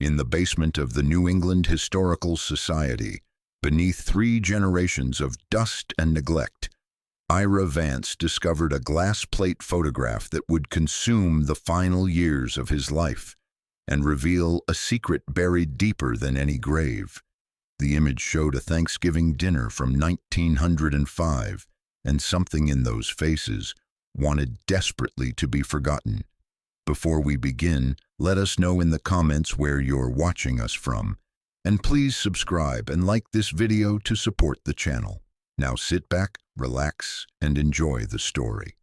in the basement of the New England Historical Society, beneath 3 generations of dust and neglect, Ira Vance discovered a glass plate photograph that would consume the final years of his life and reveal a secret buried deeper than any grave. The image showed a Thanksgiving dinner from 1905, and something in those faces wanted desperately to be forgotten. Before we begin, let us know in the comments where you're watching us from, and please subscribe and like this video to support the channel. Now sit back, relax, and enjoy the story.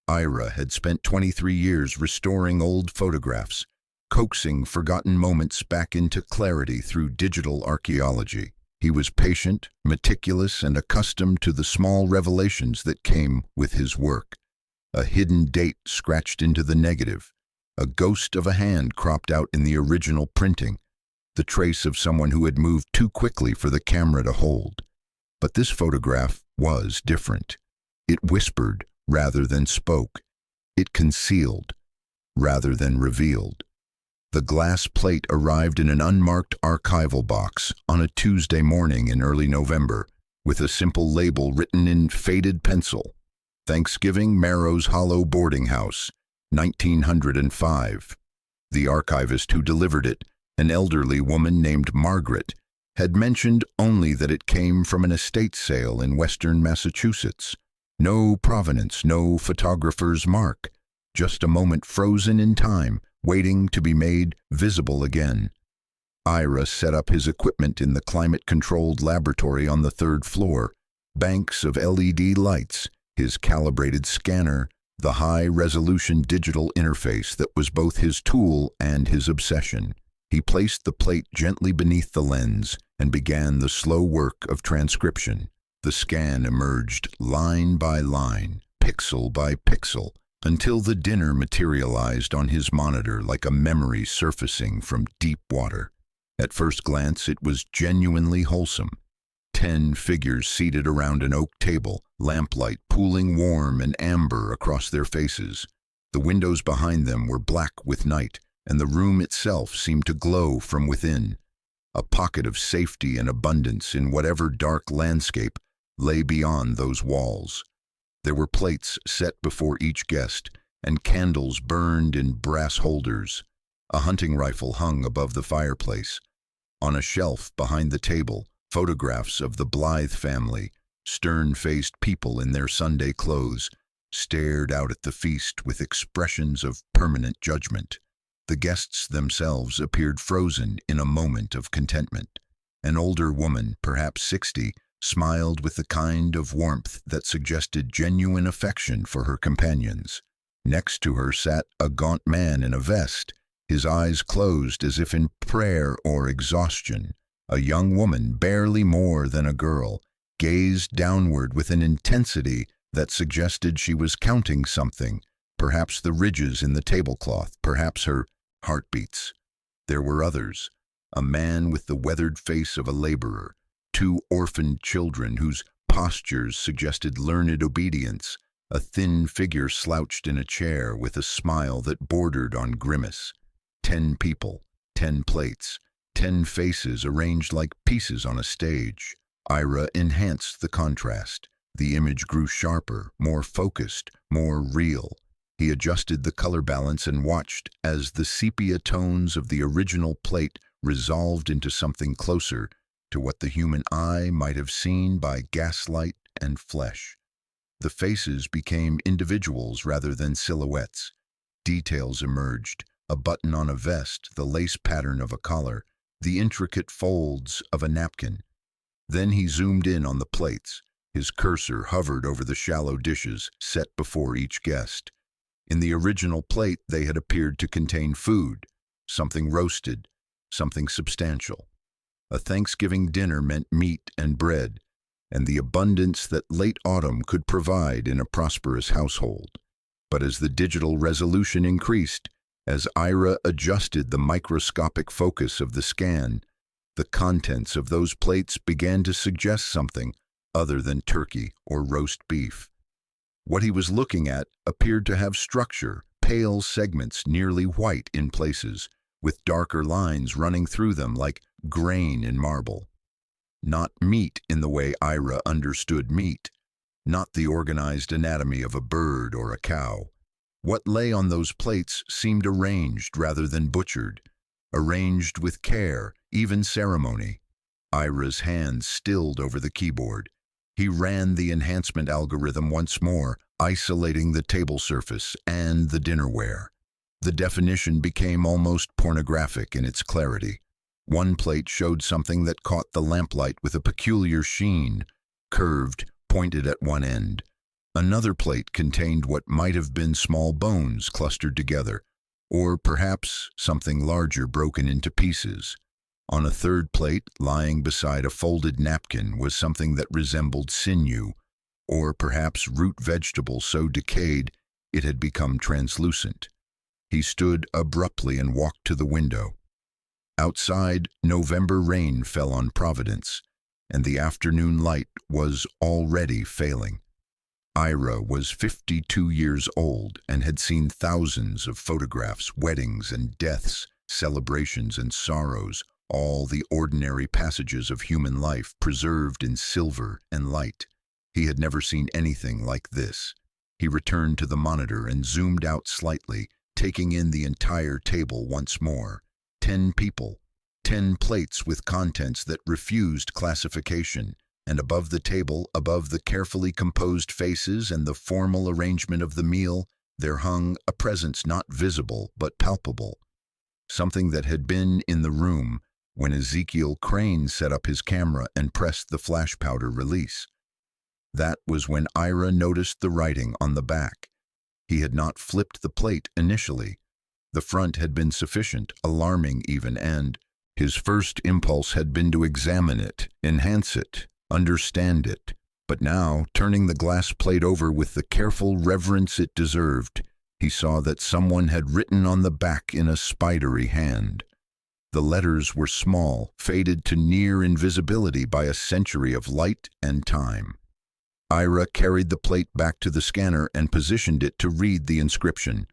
Ira had spent 23 years restoring old photographs, coaxing forgotten moments back into clarity through digital archaeology. He was patient, meticulous, and accustomed to the small revelations that came with his work. A hidden date scratched into the negative, a ghost of a hand cropped out in the original printing, the trace of someone who had moved too quickly for the camera to hold. But this photograph was different. It whispered rather than spoke. It concealed rather than revealed. The glass plate arrived in an unmarked archival box on a Tuesday morning in early November, with a simple label written in faded pencil: Thanksgiving, Marrow's Hollow Boarding House, 1905. The archivist who delivered it, an elderly woman named Margaret, had mentioned only that it came from an estate sale in western Massachusetts. No provenance, no photographer's mark, just a moment frozen in time, waiting to be made visible again. Ira set up his equipment in the climate-controlled laboratory on the 3rd floor, banks of LED lights, his calibrated scanner, the high-resolution digital interface that was both his tool and his obsession. He placed the plate gently beneath the lens and began the slow work of transcription. The scan emerged line by line, pixel by pixel, until the dinner materialized on his monitor like a memory surfacing from deep water. At first glance, it was genuinely wholesome. 10 figures seated around an oak table, lamplight pooling warm and amber across their faces. The windows behind them were black with night, and the room itself seemed to glow from within. A pocket of safety and abundance in whatever dark landscape lay beyond those walls. There were plates set before each guest, and candles burned in brass holders. A hunting rifle hung above the fireplace. On a shelf behind the table, photographs of the Blythe family, stern-faced people in their Sunday clothes, stared out at the feast with expressions of permanent judgment. The guests themselves appeared frozen in a moment of contentment. An older woman, perhaps 60, smiled with the kind of warmth that suggested genuine affection for her companions. Next to her sat a gaunt man in a vest, his eyes closed as if in prayer or exhaustion. A young woman, barely more than a girl, gazed downward with an intensity that suggested she was counting something, perhaps the ridges in the tablecloth, perhaps her heartbeats. There were others, a man with the weathered face of a laborer, 2 orphaned children whose postures suggested learned obedience, a thin figure slouched in a chair with a smile that bordered on grimace. 10 people, 10 plates, 10 faces arranged like pieces on a stage. Ira enhanced the contrast. The image grew sharper, more focused, more real. He adjusted the color balance and watched as the sepia tones of the original plate resolved into something closer to what the human eye might have seen by gaslight and flesh. The faces became individuals rather than silhouettes. Details emerged: a button on a vest, the lace pattern of a collar, the intricate folds of a napkin. Then he zoomed in on the plates. His cursor hovered over the shallow dishes set before each guest. In the original plate, they had appeared to contain food, something roasted, something substantial. A Thanksgiving dinner meant meat and bread, and the abundance that late autumn could provide in a prosperous household. But as the digital resolution increased, as Ira adjusted the microscopic focus of the scan, the contents of those plates began to suggest something other than turkey or roast beef. What he was looking at appeared to have structure, pale segments nearly white in places, with darker lines running through them like grain in marble. Not meat in the way Ira understood meat, not the organized anatomy of a bird or a cow. What lay on those plates seemed arranged rather than butchered, arranged with care, even ceremony. Ira's hands stilled over the keyboard. He ran the enhancement algorithm once more, isolating the table surface and the dinnerware. The definition became almost pornographic in its clarity. One plate showed something that caught the lamplight with a peculiar sheen, curved, pointed at one end. Another plate contained what might have been small bones clustered together, or perhaps something larger broken into pieces. On a third plate, lying beside a folded napkin, was something that resembled sinew, or perhaps root vegetable so decayed it had become translucent. He stood abruptly and walked to the window. Outside, November rain fell on Providence, and the afternoon light was already failing. Ira was 52 years old and had seen thousands of photographs, weddings and deaths, celebrations and sorrows, all the ordinary passages of human life preserved in silver and light. He had never seen anything like this. He returned to the monitor and zoomed out slightly, taking in the entire table once more. 10 people, 10 plates with contents that refused classification, and above the table, above the carefully composed faces and the formal arrangement of the meal, there hung a presence not visible but palpable. Something that had been in the room when Ezekiel Crane set up his camera and pressed the flash powder release. That was when Ira noticed the writing on the back. He had not flipped the plate initially. The front had been sufficient, alarming even, and his first impulse had been to examine it, enhance it, understand it. But now, turning the glass plate over with the careful reverence it deserved, he saw that someone had written on the back in a spidery hand. The letters were small, faded to near invisibility by a century of light and time. Ira carried the plate back to the scanner and positioned it to read the inscription.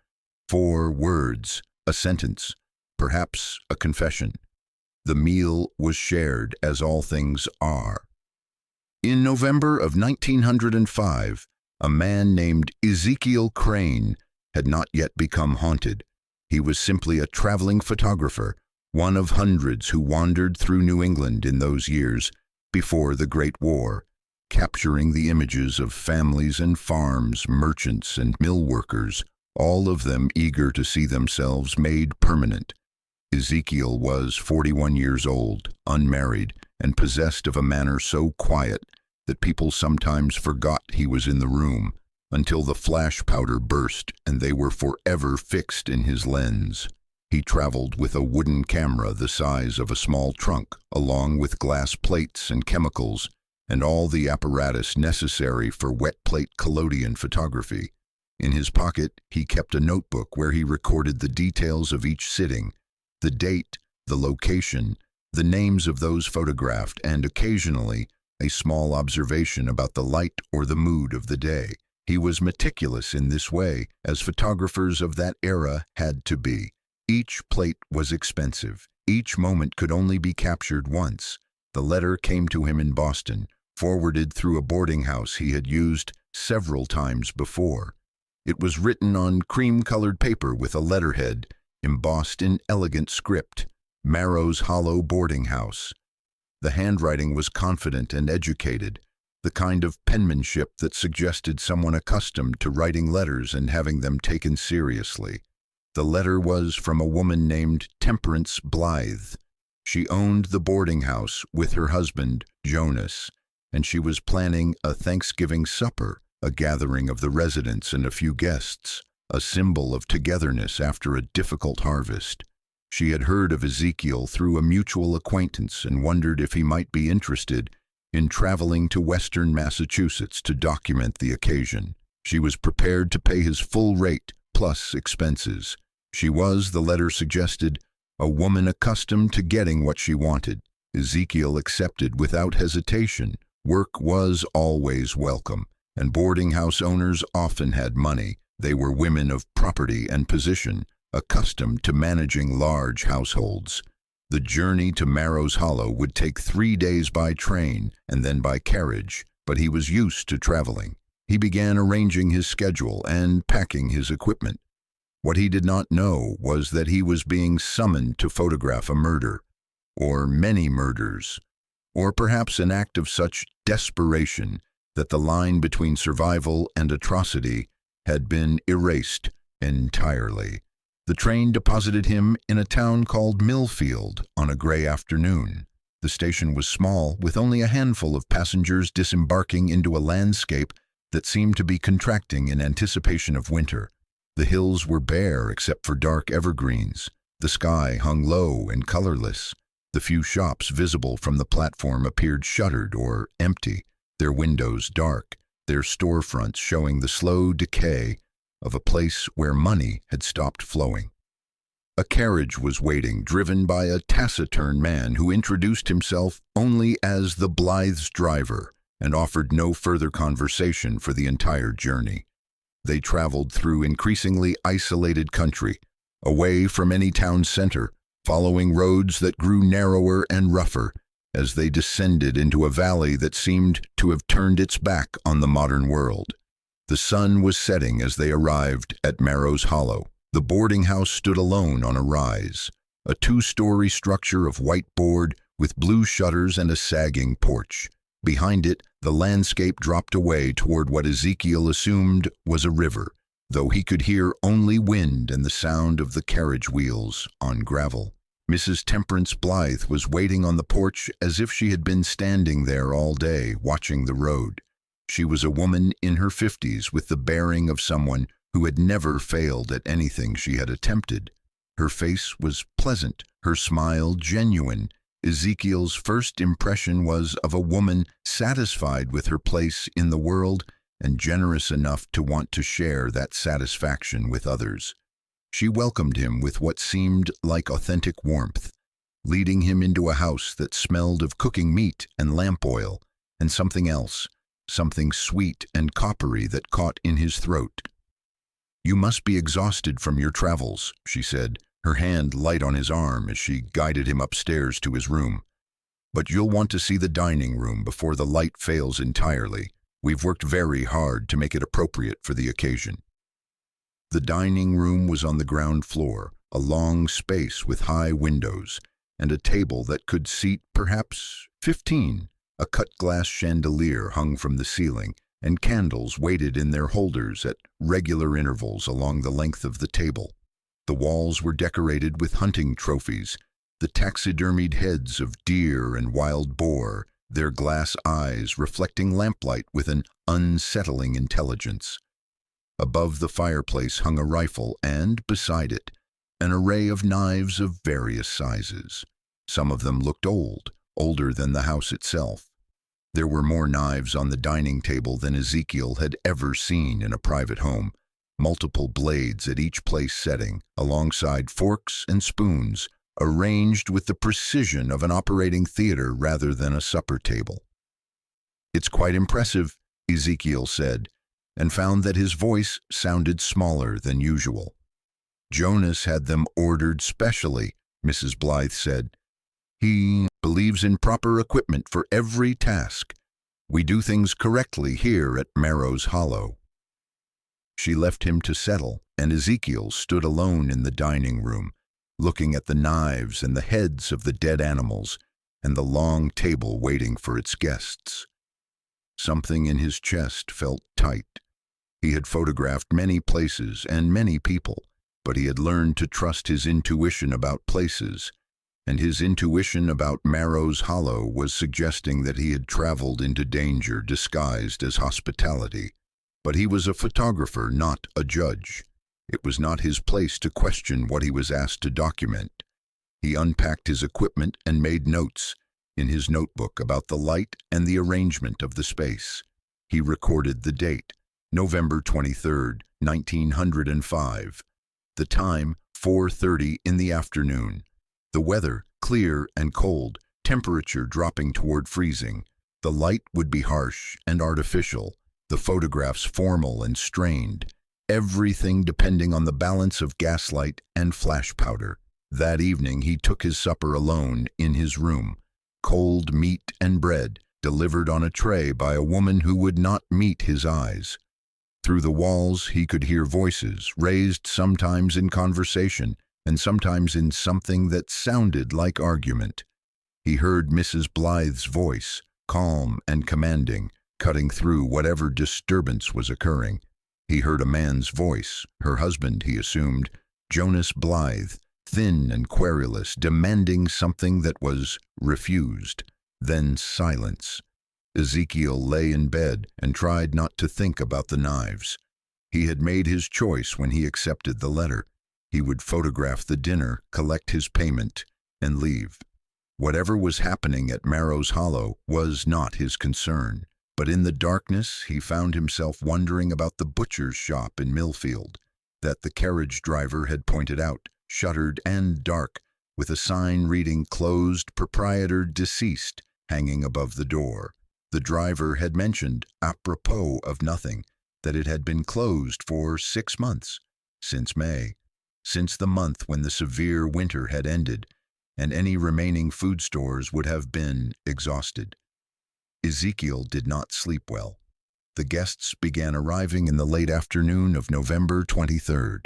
4 words, a sentence, perhaps a confession. The meal was shared, as all things are. In November of 1905, a man named Ezekiel Crane had not yet become haunted. He was simply a traveling photographer, one of hundreds who wandered through New England in those years before the Great War, capturing the images of families and farms, merchants and mill workers, all of them eager to see themselves made permanent. Ezekiel was 41 years old, unmarried, and possessed of a manner so quiet that people sometimes forgot he was in the room, until the flash powder burst and they were forever fixed in his lens. He traveled with a wooden camera the size of a small trunk, along with glass plates and chemicals, and all the apparatus necessary for wet plate collodion photography. In his pocket, he kept a notebook where he recorded the details of each sitting, the date, the location, the names of those photographed, and occasionally a small observation about the light or the mood of the day. He was meticulous in this way, as photographers of that era had to be. Each plate was expensive. Each moment could only be captured once. The letter came to him in Boston, forwarded through a boarding house he had used several times before. It was written on cream-colored paper with a letterhead embossed in elegant script, Marrow's Hollow Boarding House. The handwriting was confident and educated, the kind of penmanship that suggested someone accustomed to writing letters and having them taken seriously. The letter was from a woman named Temperance Blythe. She owned the boarding house with her husband, Jonas, and she was planning a Thanksgiving supper, a gathering of the residents and a few guests, a symbol of togetherness after a difficult harvest. She had heard of Ezekiel through a mutual acquaintance and wondered if he might be interested in traveling to western Massachusetts to document the occasion. She was prepared to pay his full rate plus expenses. She was, the letter suggested, a woman accustomed to getting what she wanted. Ezekiel accepted without hesitation. Work was always welcome, and boarding house owners often had money. They were women of property and position, accustomed to managing large households. The journey to Marrow's Hollow would take 3 days by train and then by carriage, but he was used to traveling. He began arranging his schedule and packing his equipment. What he did not know was that he was being summoned to photograph a murder, or many murders, or perhaps an act of such desperation that the line between survival and atrocity had been erased entirely. The train deposited him in a town called Millfield on a gray afternoon. The station was small, with only a handful of passengers disembarking into a landscape that seemed to be contracting in anticipation of winter. The hills were bare except for dark evergreens. The sky hung low and colorless. The few shops visible from the platform appeared shuttered or empty, their windows dark, their storefronts showing the slow decay of a place where money had stopped flowing. A carriage was waiting, driven by a taciturn man who introduced himself only as the Blythe's driver and offered no further conversation for the entire journey. They traveled through increasingly isolated country, away from any town center, following roads that grew narrower and rougher as they descended into a valley that seemed to have turned its back on the modern world. The sun was setting as they arrived at Marrow's Hollow. The boarding house stood alone on a rise, a 2-story structure of white board with blue shutters and a sagging porch. Behind it, the landscape dropped away toward what Ezekiel assumed was a river, though he could hear only wind and the sound of the carriage wheels on gravel. Mrs. Temperance Blythe was waiting on the porch as if she had been standing there all day, watching the road. She was a woman in her 50s with the bearing of someone who had never failed at anything she had attempted. Her face was pleasant, her smile genuine. Ezekiel's first impression was of a woman satisfied with her place in the world and generous enough to want to share that satisfaction with others. She welcomed him with what seemed like authentic warmth, leading him into a house that smelled of cooking meat and lamp oil, and something else, something sweet and coppery that caught in his throat. "You must be exhausted from your travels," she said, her hand light on his arm as she guided him upstairs to his room. "But you'll want to see the dining room before the light fails entirely. We've worked very hard to make it appropriate for the occasion." The dining room was on the ground floor, a long space with high windows, and a table that could seat perhaps 15. A cut-glass chandelier hung from the ceiling, and candles waited in their holders at regular intervals along the length of the table. The walls were decorated with hunting trophies, the taxidermied heads of deer and wild boar, their glass eyes reflecting lamplight with an unsettling intelligence. Above the fireplace hung a rifle and, beside it, an array of knives of various sizes. Some of them looked old, older than the house itself. There were more knives on the dining table than Ezekiel had ever seen in a private home, multiple blades at each place setting, alongside forks and spoons, arranged with the precision of an operating theater rather than a supper table. "It's quite impressive," Ezekiel said, and found that his voice sounded smaller than usual. "Jonas had them ordered specially," Mrs. Blythe said. "He believes in proper equipment for every task. We do things correctly here at Marrow's Hollow." She left him to settle, and Ezekiel stood alone in the dining room, looking at the knives and the heads of the dead animals and the long table waiting for its guests. Something in his chest felt tight. He had photographed many places and many people, but he had learned to trust his intuition about places, and his intuition about Marrow's Hollow was suggesting that he had traveled into danger disguised as hospitality. But he was a photographer, not a judge. It was not his place to question what he was asked to document. He unpacked his equipment and made notes in his notebook about the light and the arrangement of the space. He recorded the date, November 23, 1905. The time, 4:30 in the afternoon. The weather, clear and cold, temperature dropping toward freezing. The light would be harsh and artificial, the photographs formal and strained. everything depending on the balance of gaslight and flash powder. That evening he took his supper alone in his room, cold meat and bread, delivered on a tray by a woman who would not meet his eyes. Through the walls he could hear voices, raised sometimes in conversation, and sometimes in something that sounded like argument. He heard Mrs. Blythe's voice, calm and commanding, cutting through whatever disturbance was occurring. He heard a man's voice, her husband, he assumed, Jonas Blythe, thin and querulous, demanding something that was refused. Then silence. Ezekiel lay in bed and tried not to think about the knives. He had made his choice when he accepted the letter. He would photograph the dinner, collect his payment, and leave. Whatever was happening at Marrow's Hollow was not his concern. But in the darkness he found himself wondering about the butcher's shop in Millfield, that the carriage driver had pointed out, shuttered and dark, with a sign reading "Closed, Proprietor Deceased" hanging above the door. The driver had mentioned, apropos of nothing, that it had been closed for 6 months, since May, since the month when the severe winter had ended, and any remaining food stores would have been exhausted. Ezekiel did not sleep well. The guests began arriving in the late afternoon of November 23rd.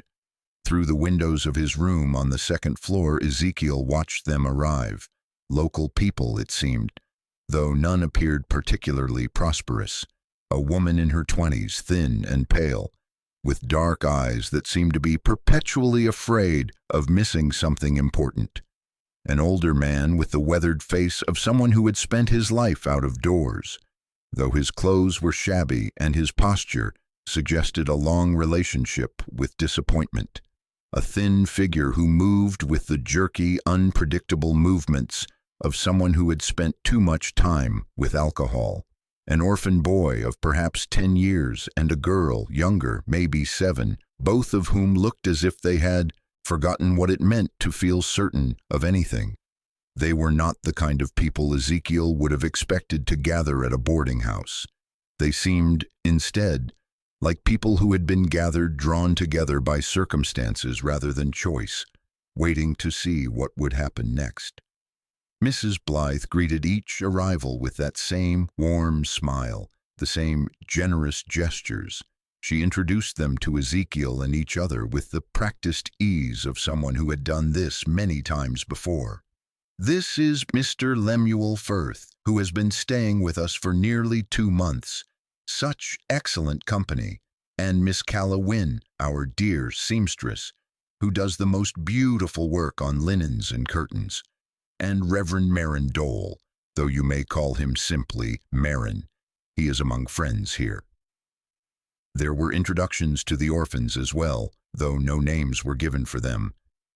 Through the windows of his room on the second floor, Ezekiel watched them arrive. Local people, it seemed, though none appeared particularly prosperous. A woman in her 20s, thin and pale, with dark eyes that seemed to be perpetually afraid of missing something important. An older man with the weathered face of someone who had spent his life out of doors, though his clothes were shabby and his posture suggested a long relationship with disappointment. A thin figure who moved with the jerky, unpredictable movements of someone who had spent too much time with alcohol. An orphan boy of perhaps 10 years and a girl, younger, maybe 7, both of whom looked as if they had forgotten what it meant to feel certain of anything. They were not the kind of people Ezekiel would have expected to gather at a boarding house. They seemed, instead, like people who had been gathered, drawn together by circumstances rather than choice, waiting to see what would happen next. Mrs. Blythe greeted each arrival with that same warm smile, the same generous gestures. She introduced them to Ezekiel and each other with the practiced ease of someone who had done this many times before. "This is Mr. Lemuel Firth, who has been staying with us for nearly 2 months. Such excellent company. And Miss Calla Wynne, our dear seamstress, who does the most beautiful work on linens and curtains. And Reverend Marin Dole, though you may call him simply Marin. He is among friends here." There were introductions to the orphans as well, though no names were given for them.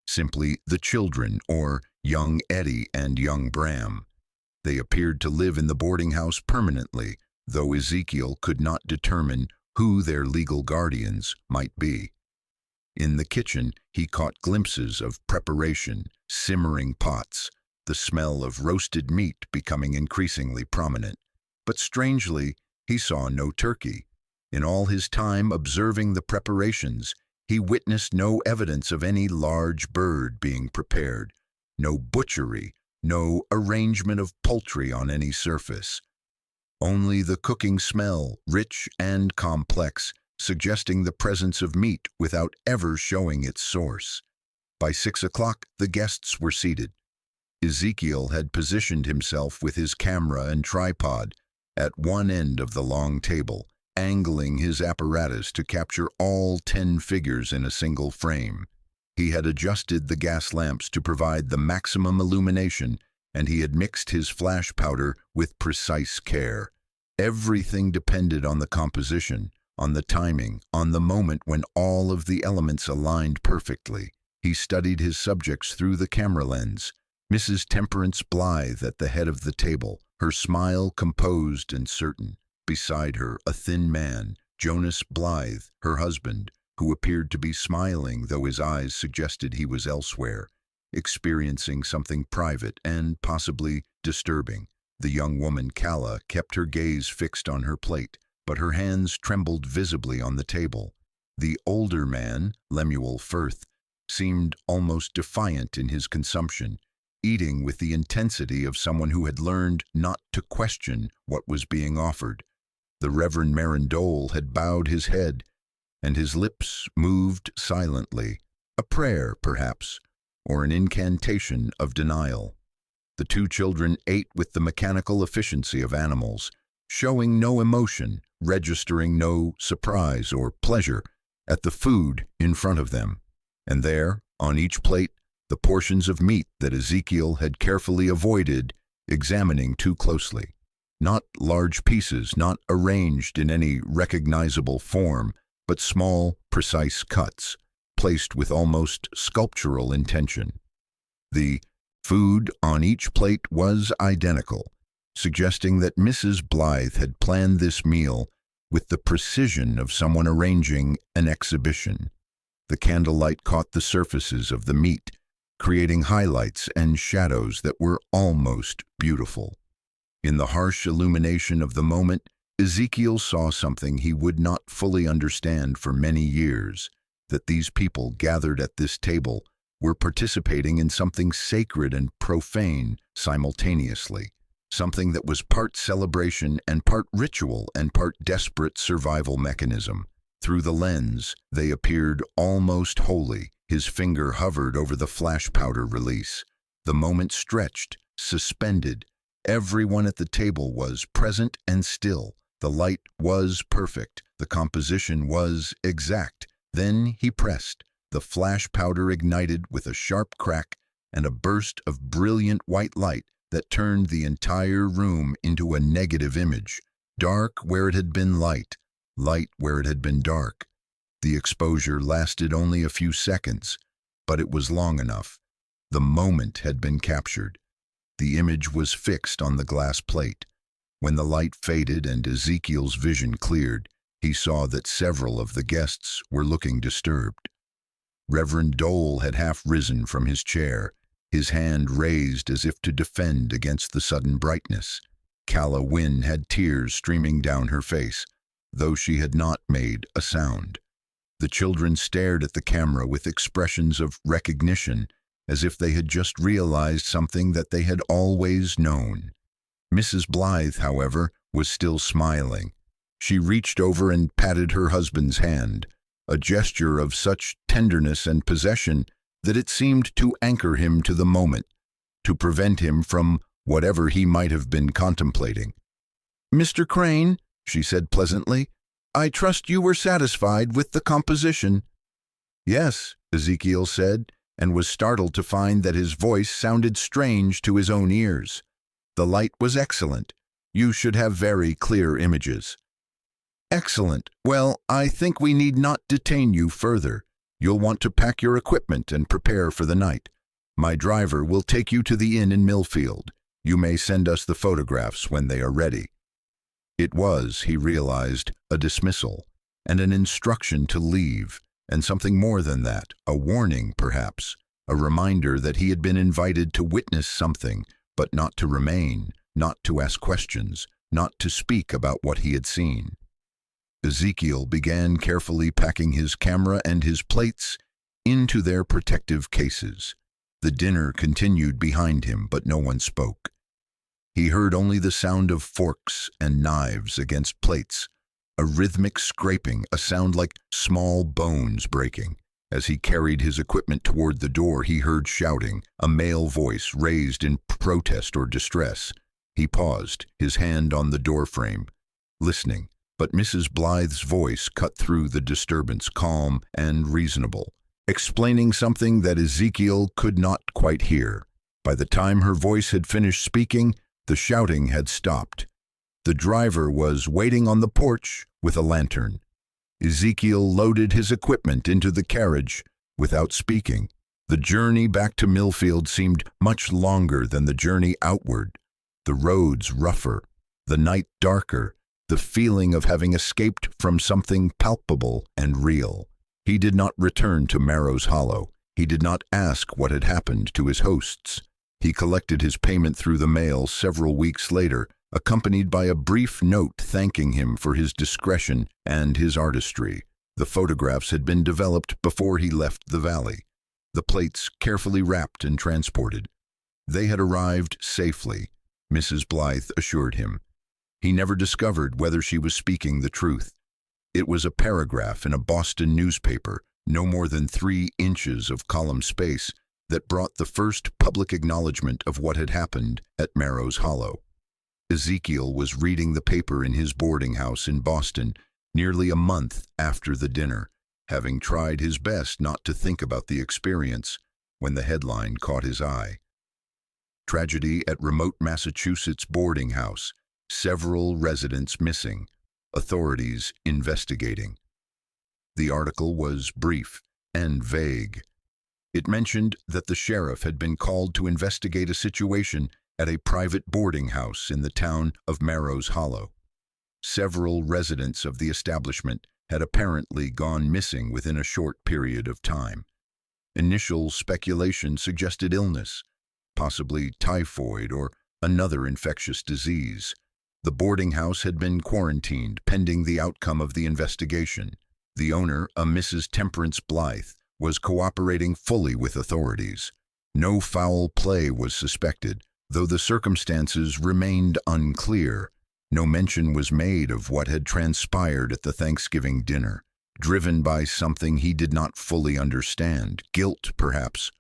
Simply the children, or young Eddie and young Bram. They appeared to live in the boarding house permanently, though Ezekiel could not determine who their legal guardians might be. In the kitchen he caught glimpses of preparation, simmering pots, the smell of roasted meat becoming increasingly prominent. But strangely, he saw no turkey. In all his time observing the preparations, he witnessed no evidence of any large bird being prepared, no butchery, no arrangement of poultry on any surface. Only the cooking smell, rich and complex, suggesting the presence of meat without ever showing its source. By 6 o'clock, the guests were seated. Ezekiel had positioned himself with his camera and tripod at one end of the long table, angling his apparatus to capture all 10 figures in a single frame. He had adjusted the gas lamps to provide the maximum illumination, and he had mixed his flash powder with precise care. Everything depended on the composition, on the timing, on the moment when all of the elements aligned perfectly. He studied his subjects through the camera lens. Mrs. Temperance Blythe at the head of the table, her smile composed and certain. Beside her, a thin man, Jonas Blythe, her husband, who appeared to be smiling, though his eyes suggested he was elsewhere, experiencing something private and possibly disturbing. The young woman, Calla, kept her gaze fixed on her plate, but her hands trembled visibly on the table. The older man, Lemuel Firth, seemed almost defiant in his consumption, eating with the intensity of someone who had learned not to question what was being offered. The Reverend Marrow had bowed his head, and his lips moved silently, a prayer, perhaps, or an incantation of denial. The two children ate with the mechanical efficiency of animals, showing no emotion, registering no surprise or pleasure at the food in front of them. And there, on each plate, the portions of meat that Ezekiel had carefully avoided examining too closely. Not large pieces, not arranged in any recognizable form, but small, precise cuts, placed with almost sculptural intention. The food on each plate was identical, suggesting that Mrs. Blythe had planned this meal with the precision of someone arranging an exhibition. The candlelight caught the surfaces of the meat, creating highlights and shadows that were almost beautiful. In the harsh illumination of the moment, Ezekiel saw something he would not fully understand for many years, that these people gathered at this table were participating in something sacred and profane simultaneously, something that was part celebration and part ritual and part desperate survival mechanism. Through the lens, they appeared almost holy. His finger hovered over the flash powder release. The moment stretched, suspended. Everyone at the table was present and still. The light was perfect. The composition was exact. Then he pressed. The flash powder ignited with a sharp crack and a burst of brilliant white light that turned the entire room into a negative image. Dark where it had been light, light where it had been dark. The exposure lasted only a few seconds, but it was long enough. The moment had been captured. The image was fixed on the glass plate. When the light faded and Ezekiel's vision cleared, he saw that several of the guests were looking disturbed. Reverend Dole had half risen from his chair, his hand raised as if to defend against the sudden brightness. Calla Wynne had tears streaming down her face, though she had not made a sound. The children stared at the camera with expressions of recognition, as if they had just realized something that they had always known. Mrs. Blythe, however, was still smiling. She reached over and patted her husband's hand, a gesture of such tenderness and possession that it seemed to anchor him to the moment, to prevent him from whatever he might have been contemplating. "Mr. Crane," she said pleasantly, "I trust you were satisfied with the composition." "Yes," Ezekiel said, and was startled to find that his voice sounded strange to his own ears. "The light was excellent. You should have very clear images." "Excellent. Well, I think we need not detain you further. You'll want to pack your equipment and prepare for the night. My driver will take you to the inn in Millfield. You may send us the photographs when they are ready." It was, he realized, a dismissal, and an instruction to leave, and something more than that, a warning, perhaps, a reminder that he had been invited to witness something, but not to remain, not to ask questions, not to speak about what he had seen. Ezekiel began carefully packing his camera and his plates into their protective cases. The dinner continued behind him, but no one spoke. He heard only the sound of forks and knives against plates, a rhythmic scraping, a sound like small bones breaking. As he carried his equipment toward the door, he heard shouting, a male voice raised in protest or distress. He paused, his hand on the doorframe, listening, but Mrs. Blythe's voice cut through the disturbance, calm and reasonable, explaining something that Ezekiel could not quite hear. By the time her voice had finished speaking, the shouting had stopped. The driver was waiting on the porch with a lantern. Ezekiel loaded his equipment into the carriage without speaking. The journey back to Millfield seemed much longer than the journey outward. The roads rougher, the night darker, the feeling of having escaped from something palpable and real. He did not return to Marrow's Hollow. He did not ask what had happened to his hosts. He collected his payment through the mail several weeks later, accompanied by a brief note thanking him for his discretion and his artistry. The photographs had been developed before he left the valley, the plates carefully wrapped and transported. They had arrived safely, Mrs. Blythe assured him. He never discovered whether she was speaking the truth. It was a paragraph in a Boston newspaper, no more than 3 inches of column space, that brought the first public acknowledgement of what had happened at Marrow's Hollow. Ezekiel was reading the paper in his boarding house in Boston nearly a month after the dinner, having tried his best not to think about the experience, when the headline caught his eye. Tragedy at remote Massachusetts boarding house. Several residents missing. Authorities investigating. The article was brief and vague. It mentioned that the sheriff had been called to investigate a situation at a private boarding house in the town of Marrow's Hollow. Several residents of the establishment had apparently gone missing within a short period of time. Initial speculation suggested illness, possibly typhoid or another infectious disease. The boarding house had been quarantined pending the outcome of the investigation. The owner, a Mrs. Temperance Blythe, was cooperating fully with authorities. No foul play was suspected, though the circumstances remained unclear. No mention was made of what had transpired at the Thanksgiving dinner. Driven by something he did not fully understand, guilt perhaps,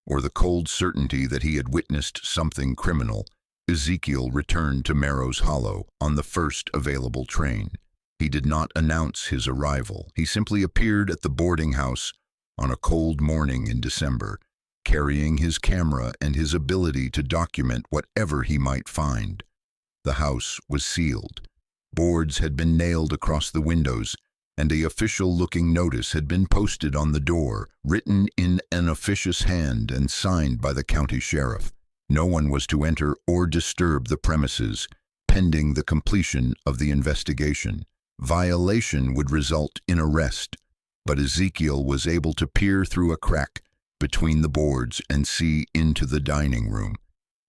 or the cold certainty that he had witnessed something criminal, Ezekiel returned to Marrow's Hollow on the first available train. He did not announce his arrival. He simply appeared at the boarding house on a cold morning in December, carrying his camera and his ability to document whatever he might find. The house was sealed. Boards had been nailed across the windows, and an official-looking notice had been posted on the door, written in an officious hand and signed by the county sheriff. No one was to enter or disturb the premises, pending the completion of the investigation. Violation would result in arrest, but Ezekiel was able to peer through a crack between the boards and see into the dining room.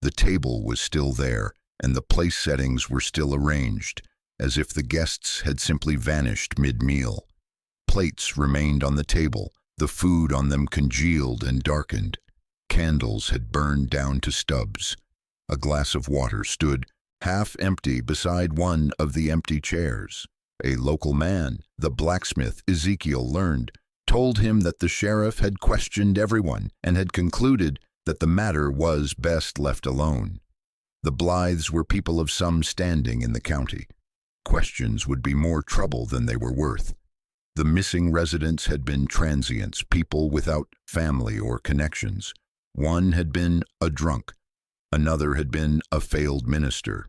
The table was still there, and the place settings were still arranged, as if the guests had simply vanished mid-meal. Plates remained on the table, the food on them congealed and darkened. Candles had burned down to stubs. A glass of water stood, half empty, beside one of the empty chairs. A local man, the blacksmith, Ezekiel learned, told him that the sheriff had questioned everyone and had concluded that the matter was best left alone. The Blythes were people of some standing in the county. Questions would be more trouble than they were worth. The missing residents had been transients, people without family or connections. One had been a drunk. Another had been a failed minister.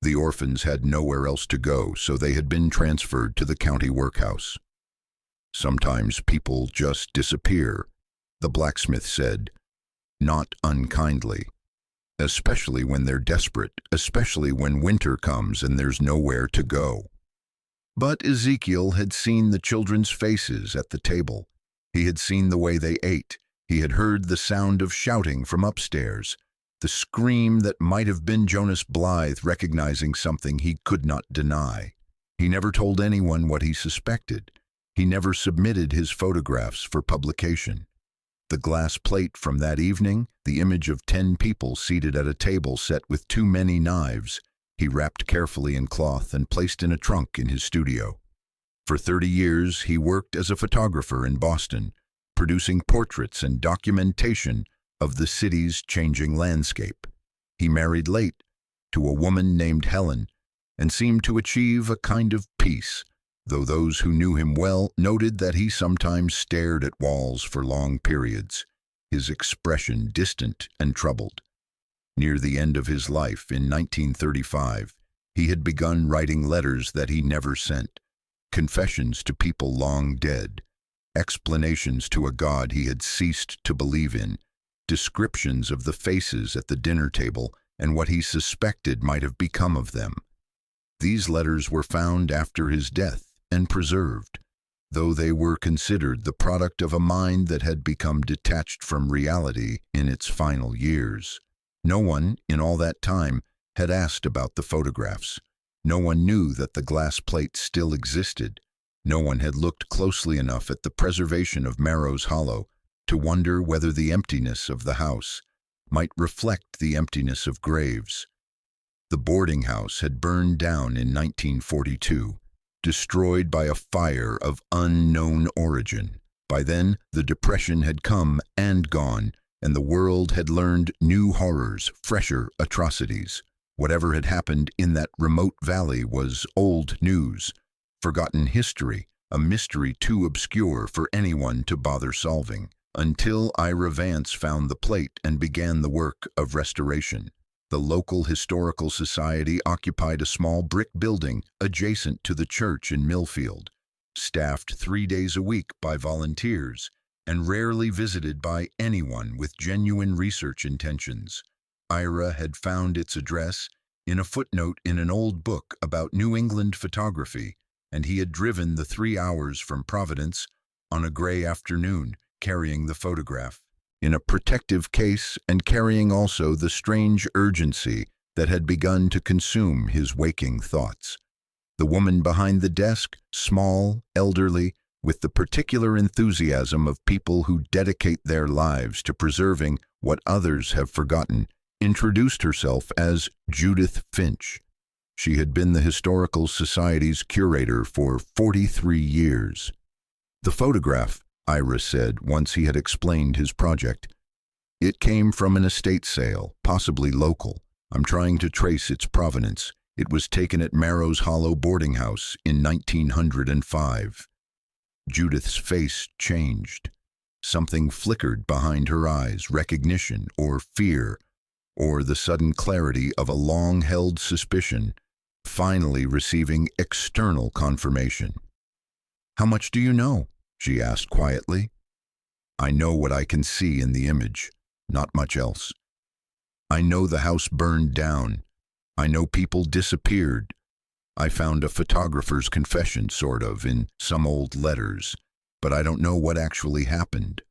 The orphans had nowhere else to go, so they had been transferred to the county workhouse. Sometimes people just disappear, the blacksmith said, not unkindly. Especially when they're desperate, especially when winter comes and there's nowhere to go. But Ezekiel had seen the children's faces at the table. He had seen the way they ate. He had heard the sound of shouting from upstairs, the scream that might have been Jonas Blythe recognizing something he could not deny. He never told anyone what he suspected. He never submitted his photographs for publication. The glass plate from that evening, the image of 10 people seated at a table set with too many knives, he wrapped carefully in cloth and placed in a trunk in his studio. For 30 years, he worked as a photographer in Boston, producing portraits and documentation of the city's changing landscape. He married late to a woman named Helen and seemed to achieve a kind of peace, though those who knew him well noted that he sometimes stared at walls for long periods, his expression distant and troubled. Near the end of his life in 1935, he had begun writing letters that he never sent, confessions to people long dead, explanations to a God he had ceased to believe in, descriptions of the faces at the dinner table and what he suspected might have become of them. These letters were found after his death and preserved, though they were considered the product of a mind that had become detached from reality in its final years. No one, in all that time, had asked about the photographs. No one knew that the glass plate still existed. No one had looked closely enough at the preservation of Marrow's Hollow to wonder whether the emptiness of the house might reflect the emptiness of graves. The boarding house had burned down in 1942, destroyed by a fire of unknown origin. By then, the Depression had come and gone, and the world had learned new horrors, fresher atrocities. Whatever had happened in that remote valley was old news, forgotten history, a mystery too obscure for anyone to bother solving, until Ira Vance found the plate and began the work of restoration. The local historical society occupied a small brick building adjacent to the church in Millfield, staffed 3 days a week by volunteers and rarely visited by anyone with genuine research intentions. Ira had found its address in a footnote in an old book about New England photography, and he had driven the 3 hours from Providence on a gray afternoon, carrying the photograph in a protective case and carrying also the strange urgency that had begun to consume his waking thoughts. The woman behind the desk, small, elderly, with the particular enthusiasm of people who dedicate their lives to preserving what others have forgotten, introduced herself as Judith Finch. She had been the Historical Society's curator for 43 years. The photograph, Ira said once he had explained his project. It came from an estate sale, possibly local. I'm trying to trace its provenance. It was taken at Marrow's Hollow boarding house in 1905. Judith's face changed. Something flickered behind her eyes, recognition or fear, or the sudden clarity of a long-held suspicion, finally receiving external confirmation. "How much do you know?" she asked quietly. "I know what I can see in the image, not much else. I know the house burned down. I know people disappeared. I found a photographer's confession, sort of, in some old letters, but I don't know what actually happened."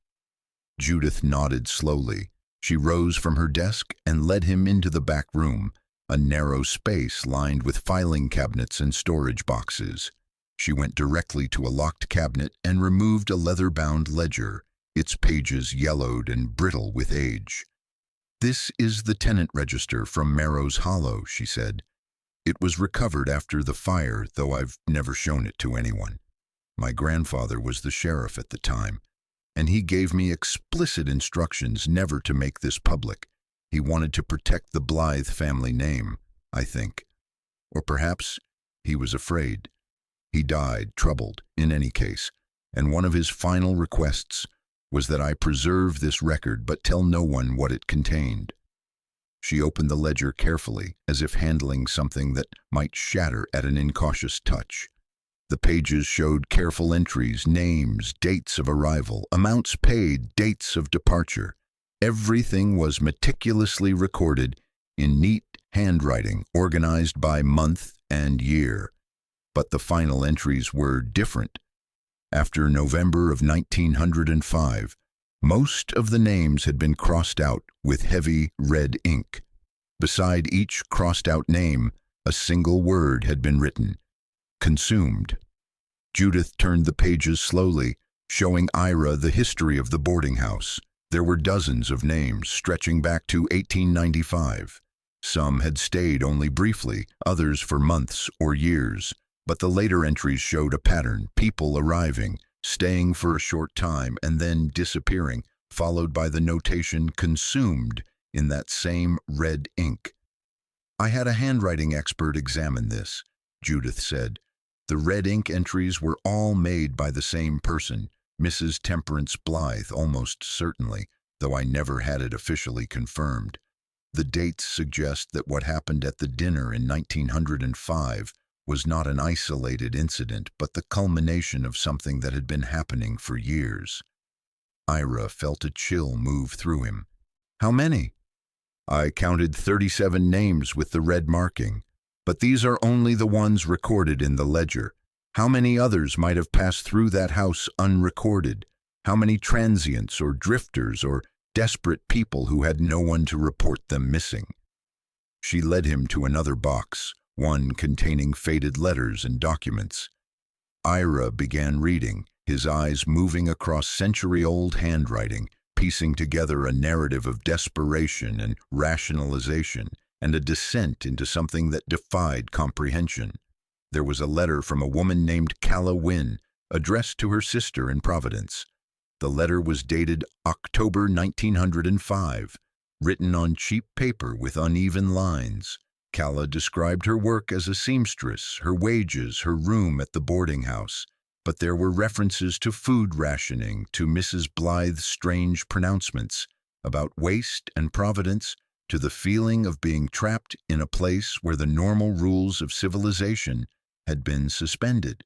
Judith nodded slowly. She rose from her desk and led him into the back room, a narrow space lined with filing cabinets and storage boxes. She went directly to a locked cabinet and removed a leather-bound ledger, its pages yellowed and brittle with age. "This is the tenant register from Marrow's Hollow," she said. "It was recovered after the fire, though I've never shown it to anyone. My grandfather was the sheriff at the time, and he gave me explicit instructions never to make this public. He wanted to protect the Blythe family name, I think. Or perhaps he was afraid. He died, troubled, in any case, and one of his final requests was that I preserve this record but tell no one what it contained." She opened the ledger carefully, as if handling something that might shatter at an incautious touch. The pages showed careful entries, names, dates of arrival, amounts paid, dates of departure. Everything was meticulously recorded in neat handwriting, organized by month and year. But the final entries were different. After November of 1905, most of the names had been crossed out with heavy red ink. Beside each crossed-out name, a single word had been written: consumed. Judith turned the pages slowly, showing Ira the history of the boarding house. There were dozens of names stretching back to 1895. Some had stayed only briefly, others for months or years. But the later entries showed a pattern: people arriving, staying for a short time, and then disappearing, followed by the notation "consumed" in that same red ink. "I had a handwriting expert examine this," Judith said. "The red ink entries were all made by the same person, Mrs. Temperance Blythe, almost certainly, though I never had it officially confirmed. The dates suggest that what happened at the dinner in 1905 was not an isolated incident, but the culmination of something that had been happening for years." Ira felt a chill move through him. "How many?" "I counted 37 names with the red marking, but these are only the ones recorded in the ledger. How many others might have passed through that house unrecorded? How many transients or drifters or desperate people who had no one to report them missing?" She led him to another box, one containing faded letters and documents. Ira began reading, his eyes moving across century-old handwriting, piecing together a narrative of desperation and rationalization, and a descent into something that defied comprehension. There was a letter from a woman named Calla Wynne, addressed to her sister in Providence. The letter was dated October 1905, written on cheap paper with uneven lines. Calla described her work as a seamstress, her wages, her room at the boarding house, but there were references to food rationing, to Mrs. Blythe's strange pronouncements about waste and providence, to the feeling of being trapped in a place where the normal rules of civilization had been suspended.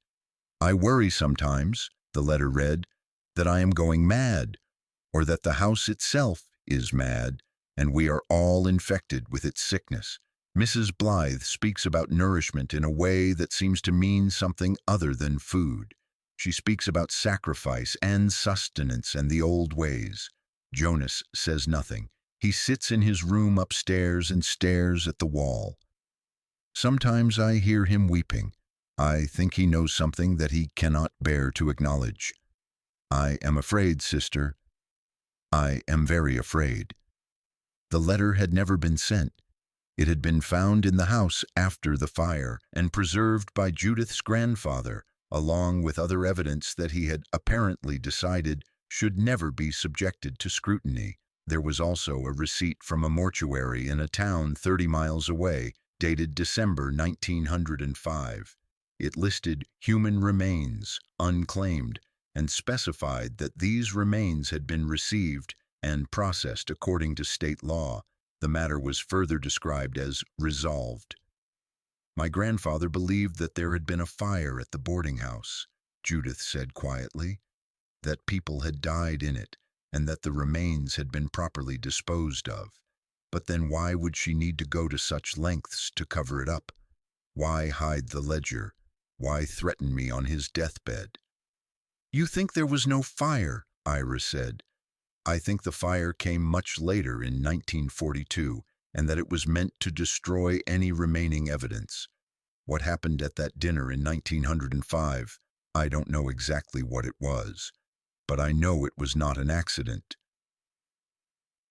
"I worry sometimes," the letter read, "that I am going mad, or that the house itself is mad, and we are all infected with its sickness. Mrs. Blythe speaks about nourishment in a way that seems to mean something other than food. She speaks about sacrifice and sustenance and the old ways." Jonas says nothing. He sits in his room upstairs and stares at the wall. "Sometimes I hear him weeping. I think he knows something that he cannot bear to acknowledge. I am afraid, sister. I am very afraid." The letter had never been sent. It had been found in the house after the fire and preserved by Judith's grandfather, along with other evidence that he had apparently decided should never be subjected to scrutiny. There was also a receipt from a mortuary in a town 30 miles away, dated December 1905. It listed human remains, unclaimed, and specified that these remains had been received and processed according to state law. The matter was further described as resolved. "My grandfather believed that there had been a fire at the boarding house," Judith said quietly, "that people had died in it, and that the remains had been properly disposed of. But then why would she need to go to such lengths to cover it up? Why hide the ledger? Why threaten me on his deathbed?" "You think there was no fire," Ira said. "I think the fire came much later in 1942, and that it was meant to destroy any remaining evidence. What happened at that dinner in 1905, I don't know exactly what it was, but I know it was not an accident."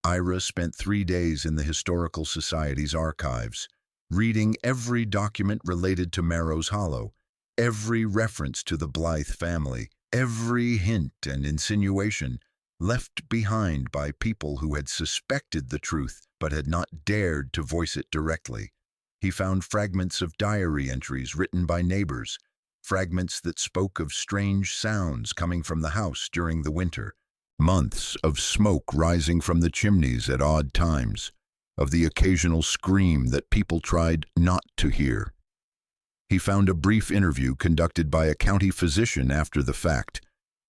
Ira spent 3 days in the Historical Society's archives, reading every document related to Marrow's Hollow, every reference to the Blythe family, every hint and insinuation left behind by people who had suspected the truth but had not dared to voice it directly. He found fragments of diary entries written by neighbors, fragments that spoke of strange sounds coming from the house during the winter, months of smoke rising from the chimneys at odd times, of the occasional scream that people tried not to hear. He found a brief interview conducted by a county physician after the fact,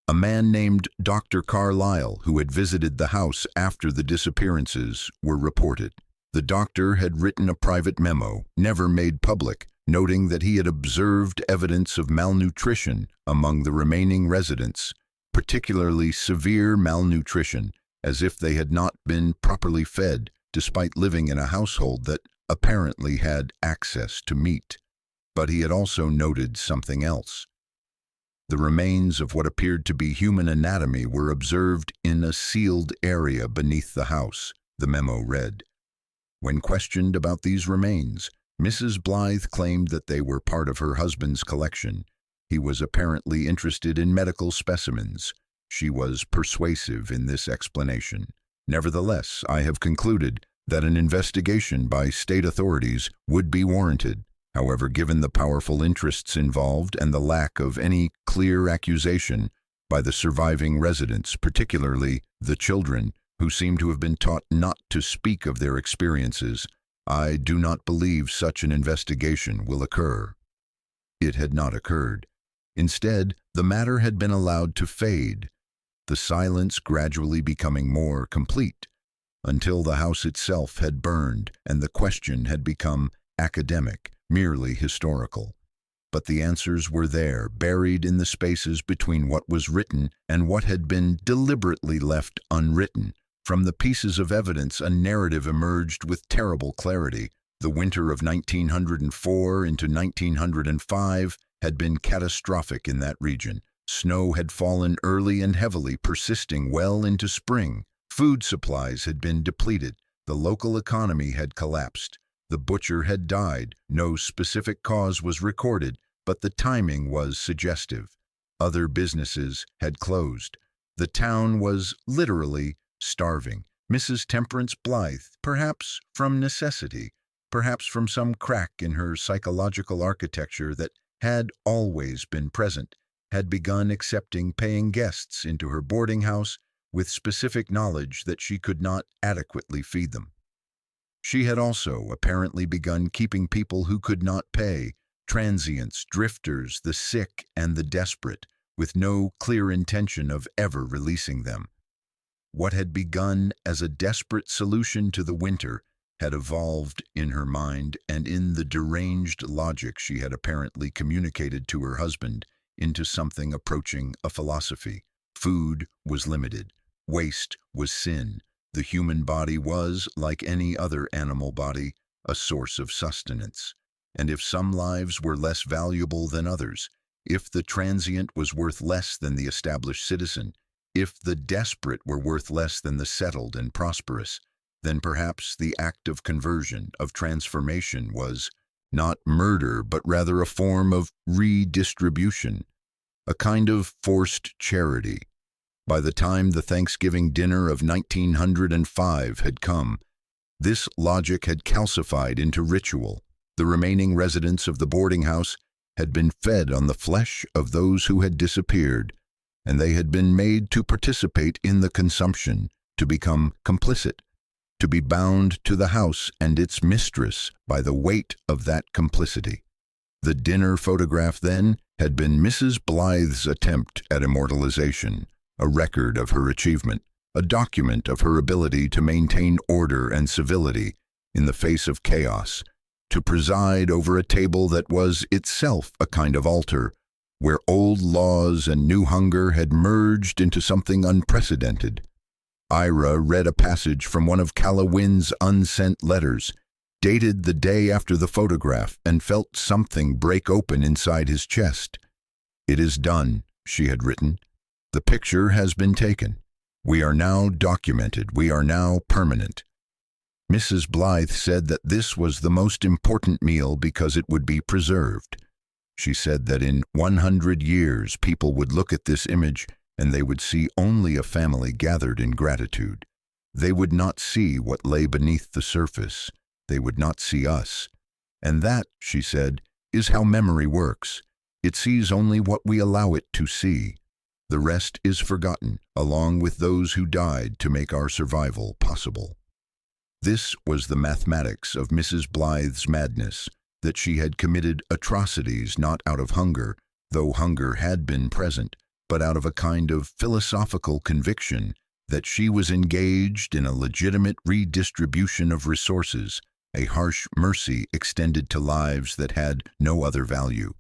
a man named Dr. Carlisle, who had visited the house after the disappearances were reported. The doctor had written a private memo, never made public, noting that he had observed evidence of malnutrition among the remaining residents, particularly severe malnutrition, as if they had not been properly fed, despite living in a household that apparently had access to meat. But he had also noted something else. The remains of what appeared to be human anatomy were observed in a sealed area beneath the house, the memo read. When questioned about these remains, Mrs. Blythe claimed that they were part of her husband's collection. He was apparently interested in medical specimens. She was persuasive in this explanation. "Nevertheless, I have concluded that an investigation by state authorities would be warranted. However, given the powerful interests involved and the lack of any clear accusation by the surviving residents, particularly the children, who seem to have been taught not to speak of their experiences, I do not believe such an investigation will occur." It had not occurred. Instead, the matter had been allowed to fade, the silence gradually becoming more complete, until the house itself had burned and the question had become academic, merely historical. But the answers were there, buried in the spaces between what was written and what had been deliberately left unwritten. From the pieces of evidence, a narrative emerged with terrible clarity. The winter of 1904 into 1905 had been catastrophic in that region. Snow had fallen early and heavily, persisting well into spring. Food supplies had been depleted. The local economy had collapsed. The butcher had died. No specific cause was recorded, but the timing was suggestive. Other businesses had closed. The town was literally starving. Mrs. Temperance Blythe, perhaps from necessity, perhaps from some crack in her psychological architecture that had always been present, had begun accepting paying guests into her boarding house with specific knowledge that she could not adequately feed them. She had also apparently begun keeping people who could not pay, transients, drifters, the sick, and the desperate, with no clear intention of ever releasing them. What had begun as a desperate solution to the winter had evolved in her mind and in the deranged logic she had apparently communicated to her husband into something approaching a philosophy. Food was limited. Waste was sin. The human body was, like any other animal body, a source of sustenance. And if some lives were less valuable than others, if the transient was worth less than the established citizen, if the desperate were worth less than the settled and prosperous, then perhaps the act of conversion, of transformation, was not murder, but rather a form of redistribution, a kind of forced charity. By the time the Thanksgiving dinner of 1905 had come, this logic had calcified into ritual. The remaining residents of the boarding house had been fed on the flesh of those who had disappeared, and they had been made to participate in the consumption, to become complicit, to be bound to the house and its mistress by the weight of that complicity. The dinner photograph, then, had been Mrs. Blythe's attempt at immortalization, a record of her achievement, a document of her ability to maintain order and civility in the face of chaos, to preside over a table that was itself a kind of altar, where old laws and new hunger had merged into something unprecedented. Ira read a passage from one of Calla Wynn's unsent letters, dated the day after the photograph, and felt something break open inside his chest. "It is done," she had written. "The picture has been taken. We are now documented. We are now permanent." Mrs. Blythe said that this was the most important meal because it would be preserved. She said that in 100 years people would look at this image and they would see only a family gathered in gratitude. They would not see what lay beneath the surface. They would not see us. And that, she said, is how memory works. It sees only what we allow it to see. The rest is forgotten, along with those who died to make our survival possible. This was the mathematics of Mrs. Blythe's madness, that she had committed atrocities not out of hunger, though hunger had been present, but out of a kind of philosophical conviction that she was engaged in a legitimate redistribution of resources, a harsh mercy extended to lives that had no other value.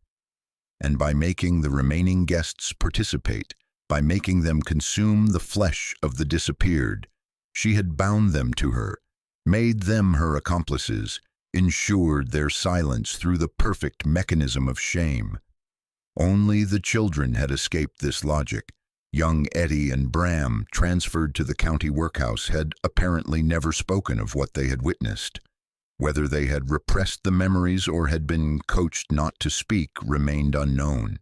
And by making the remaining guests participate, by making them consume the flesh of the disappeared, she had bound them to her, made them her accomplices, ensured their silence through the perfect mechanism of shame. Only the children had escaped this logic. Young Eddie and Bram, transferred to the county workhouse, had apparently never spoken of what they had witnessed. Whether they had repressed the memories or had been coached not to speak remained unknown.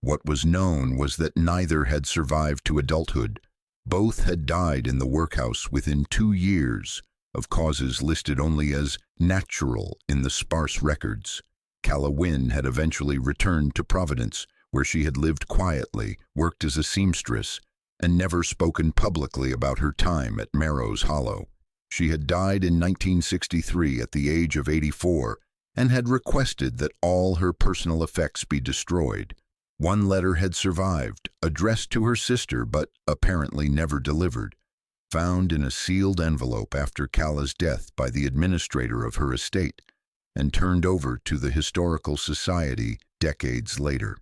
What was known was that neither had survived to adulthood. Both had died in the workhouse within 2 years, of causes listed only as natural in the sparse records. Calla Wynn had eventually returned to Providence, where she had lived quietly, worked as a seamstress, and never spoken publicly about her time at Marrow's Hollow. She had died in 1963 at the age of 84 and had requested that all her personal effects be destroyed. One letter had survived, addressed to her sister but apparently never delivered, found in a sealed envelope after Calla's death by the administrator of her estate, and turned over to the Historical Society decades later.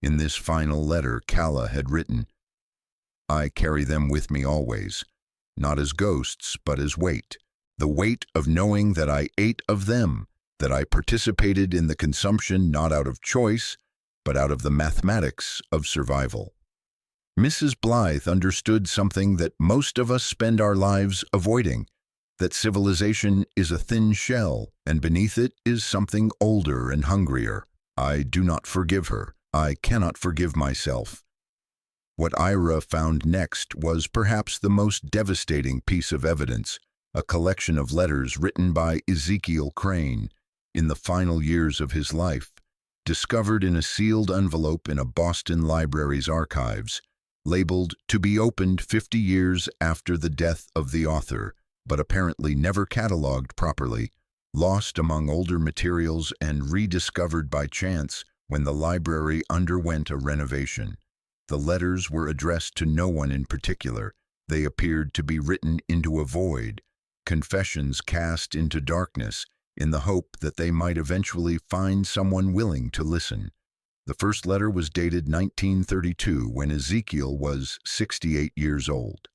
In this final letter, Calla had written, "I carry them with me always, not as ghosts, but as weight, the weight of knowing that I ate of them, that I participated in the consumption not out of choice, but out of the mathematics of survival. Mrs. Blythe understood something that most of us spend our lives avoiding, that civilization is a thin shell, and beneath it is something older and hungrier. I do not forgive her. I cannot forgive myself. What Ira found next was perhaps the most devastating piece of evidence, a collection of letters written by Ezekiel Crane in the final years of his life, discovered in a sealed envelope in a Boston library's archives, labeled "to be opened 50 years after the death of the author," but apparently never catalogued properly, lost among older materials and rediscovered by chance when the library underwent a renovation. The letters were addressed to no one in particular. They appeared to be written into a void, confessions cast into darkness, in the hope that they might eventually find someone willing to listen. The first letter was dated 1932, when Ezekiel was 68 years old.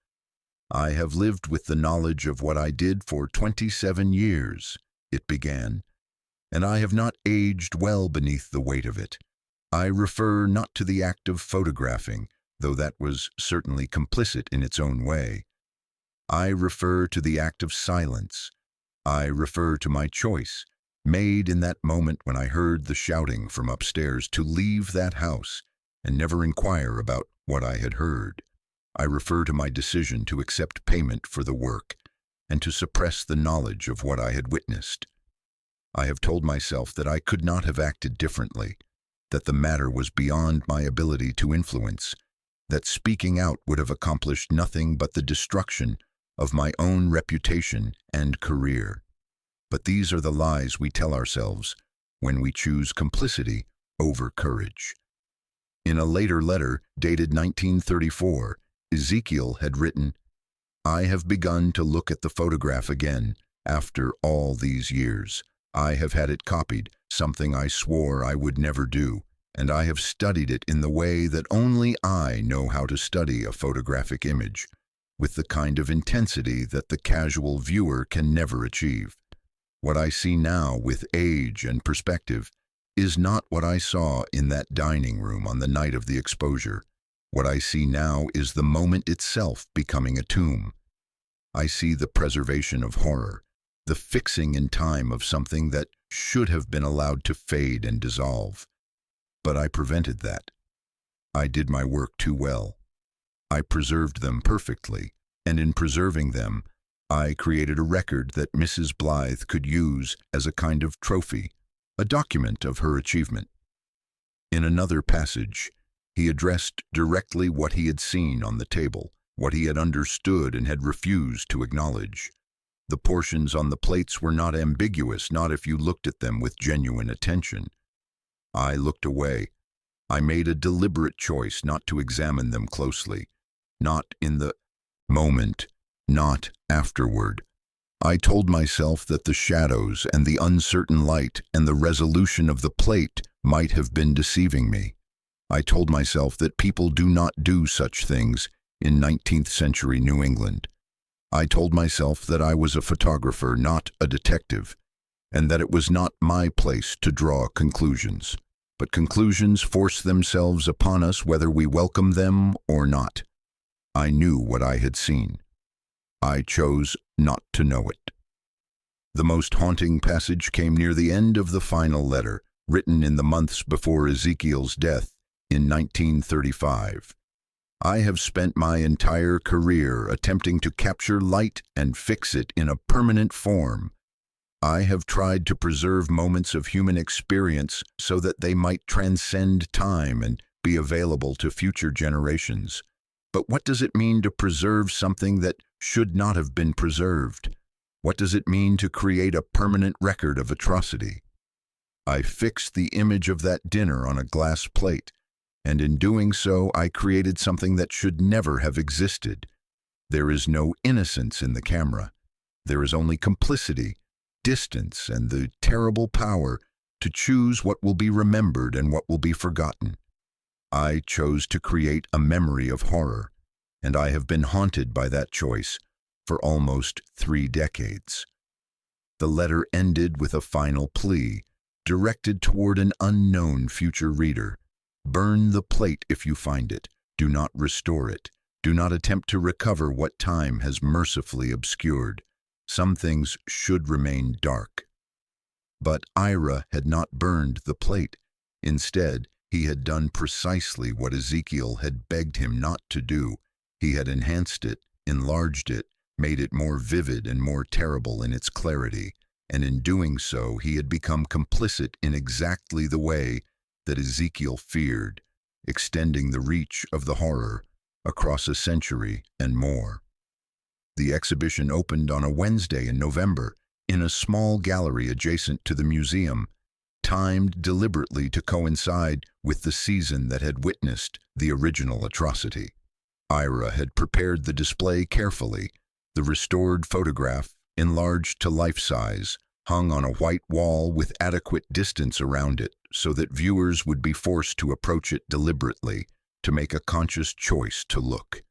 "I have lived with the knowledge of what I did for 27 years, it began, "and I have not aged well beneath the weight of it. I refer not to the act of photographing, though that was certainly complicit in its own way. I refer to the act of silence. I refer to my choice, made in that moment when I heard the shouting from upstairs, to leave that house and never inquire about what I had heard. I refer to my decision to accept payment for the work and to suppress the knowledge of what I had witnessed. I have told myself that I could not have acted differently, that the matter was beyond my ability to influence, that speaking out would have accomplished nothing but the destruction of my own reputation and career. But these are the lies we tell ourselves when we choose complicity over courage." In a later letter, dated 1934, Ezekiel had written, "I have begun to look at the photograph again after all these years. I have had it copied, something I swore I would never do, and I have studied it in the way that only I know how to study a photographic image, with the kind of intensity that the casual viewer can never achieve. What I see now with age and perspective is not what I saw in that dining room on the night of the exposure. What I see now is the moment itself becoming a tomb. I see the preservation of horror, the fixing in time of something that should have been allowed to fade and dissolve. But I prevented that. I did my work too well. I preserved them perfectly, and in preserving them, I created a record that Mrs. Blythe could use as a kind of trophy, a document of her achievement." In another passage, he addressed directly what he had seen on the table, what he had understood and had refused to acknowledge. The portions on the plates were not ambiguous, not if you looked at them with genuine attention. I looked away. I made a deliberate choice not to examine them closely, not in the moment, not afterward. I told myself that the shadows and the uncertain light and the resolution of the plate might have been deceiving me. I told myself that people do not do such things in 19th century New England. I told myself that I was a photographer, not a detective, and that it was not my place to draw conclusions. But conclusions force themselves upon us whether we welcome them or not. I knew what I had seen. I chose not to know it. The most haunting passage came near the end of the final letter, written in the months before Ezekiel's death in 1935. "I have spent my entire career attempting to capture light and fix it in a permanent form. I have tried to preserve moments of human experience so that they might transcend time and be available to future generations. But what does it mean to preserve something that should not have been preserved? What does it mean to create a permanent record of atrocity? I fixed the image of that dinner on a glass plate, and in doing so I created something that should never have existed. There is no innocence in the camera. There is only complicity, distance, and the terrible power to choose what will be remembered and what will be forgotten. I chose to create a memory of horror, and I have been haunted by that choice for almost 3 decades." The letter ended with a final plea, directed toward an unknown future reader. Burn the plate if you find it. Do not restore it. Do not attempt to recover what time has mercifully obscured. Some things should remain dark. But Ira had not burned the plate. Instead, he had done precisely what Ezekiel had begged him not to do. He had enhanced it, enlarged it, made it more vivid and more terrible in its clarity, and in doing so he had become complicit in exactly the way that Ezekiel feared, extending the reach of the horror across a century and more. The exhibition opened on a Wednesday in November in a small gallery adjacent to the museum, timed deliberately to coincide with the season that had witnessed the original atrocity. Ira had prepared the display carefully. The restored photograph, enlarged to life-size, hung on a white wall with adequate distance around it so that viewers would be forced to approach it deliberately, to make a conscious choice to look.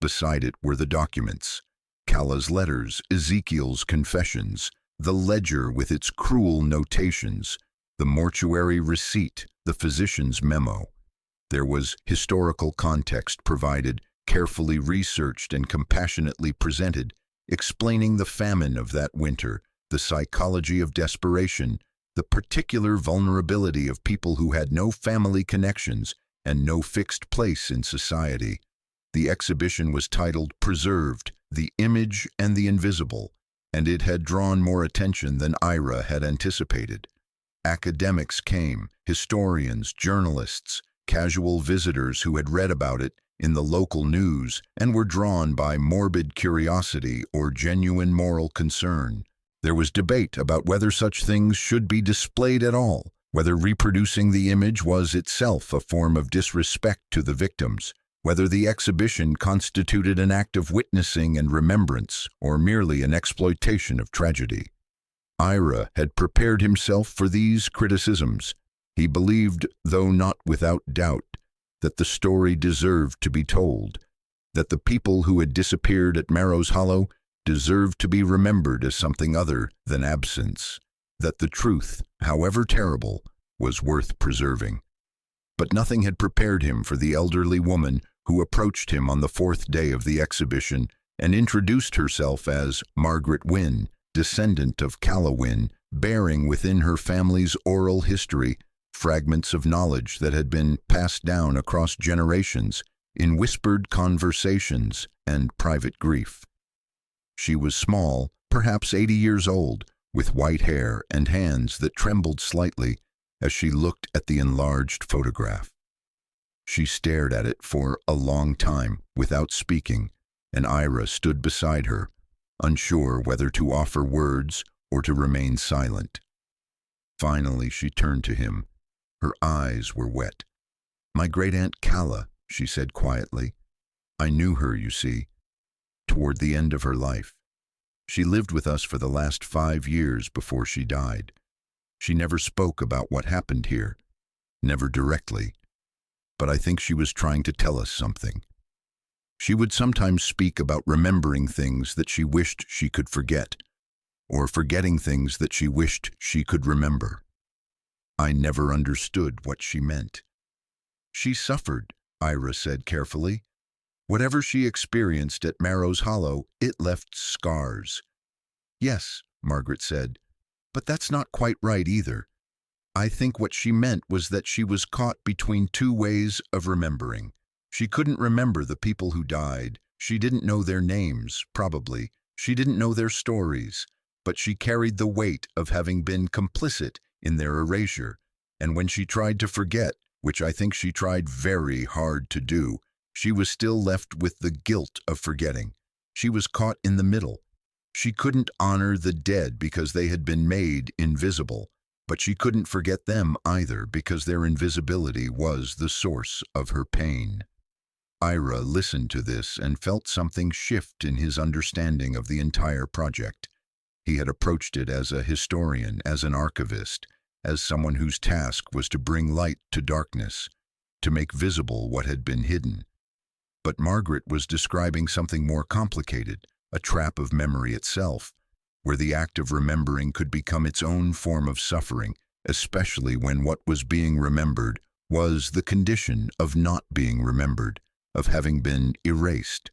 Beside it were the documents, Kala's letters, Ezekiel's confessions, the ledger with its cruel notations, the mortuary receipt, the physician's memo. There was historical context provided, carefully researched and compassionately presented, explaining the famine of that winter, the psychology of desperation, the particular vulnerability of people who had no family connections and no fixed place in society. The exhibition was titled Preserved, the Image and the Invisible, and it had drawn more attention than Ira had anticipated. Academics came, historians, journalists, casual visitors who had read about it in the local news and were drawn by morbid curiosity or genuine moral concern. There was debate about whether such things should be displayed at all, whether reproducing the image was itself a form of disrespect to the victims, whether the exhibition constituted an act of witnessing and remembrance or merely an exploitation of tragedy. Ira had prepared himself for these criticisms. He believed, though not without doubt, that the story deserved to be told, that the people who had disappeared at Marrow's Hollow deserved to be remembered as something other than absence, that the truth, however terrible, was worth preserving. But nothing had prepared him for the elderly woman who approached him on the fourth day of the exhibition and introduced herself as Margaret Wynne, descendant of Calla Wynne, bearing within her family's oral history fragments of knowledge that had been passed down across generations in whispered conversations and private grief. She was small, perhaps 80 years old, with white hair and hands that trembled slightly as she looked at the enlarged photograph. She stared at it for a long time without speaking, and Ira stood beside her, unsure whether to offer words or to remain silent. Finally, she turned to him. Her eyes were wet. "My great-aunt Calla," she said quietly. "I knew her, you see, toward the end of her life. She lived with us for the last 5 years before she died. She never spoke about what happened here, never directly, but I think she was trying to tell us something. She would sometimes speak about remembering things that she wished she could forget, or forgetting things that she wished she could remember. I never understood what she meant." "She suffered," Ira said carefully. "Whatever she experienced at Marrow's Hollow, it left scars." "Yes," Margaret said, "but that's not quite right either. I think what she meant was that she was caught between two ways of remembering. She couldn't remember the people who died. She didn't know their names, probably. She didn't know their stories, but she carried the weight of having been complicit in their erasure. And when she tried to forget, which I think she tried very hard to do, she was still left with the guilt of forgetting. She was caught in the middle. She couldn't honor the dead because they had been made invisible, but she couldn't forget them either because their invisibility was the source of her pain." Ira listened to this and felt something shift in his understanding of the entire project. He had approached it as a historian, as an archivist, as someone whose task was to bring light to darkness, to make visible what had been hidden. But Margaret was describing something more complicated, a trap of memory itself, where the act of remembering could become its own form of suffering, especially when what was being remembered was the condition of not being remembered, of having been erased.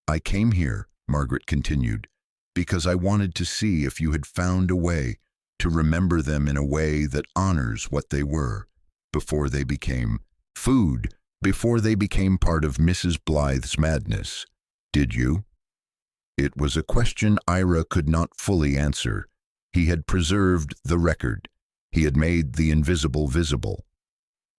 "I came here," Margaret continued, "because I wanted to see if you had found a way to remember them in a way that honors what they were, before they became food, before they became part of Mrs. Blythe's madness. Did you?" It was a question Ira could not fully answer. He had preserved the record. He had made the invisible visible.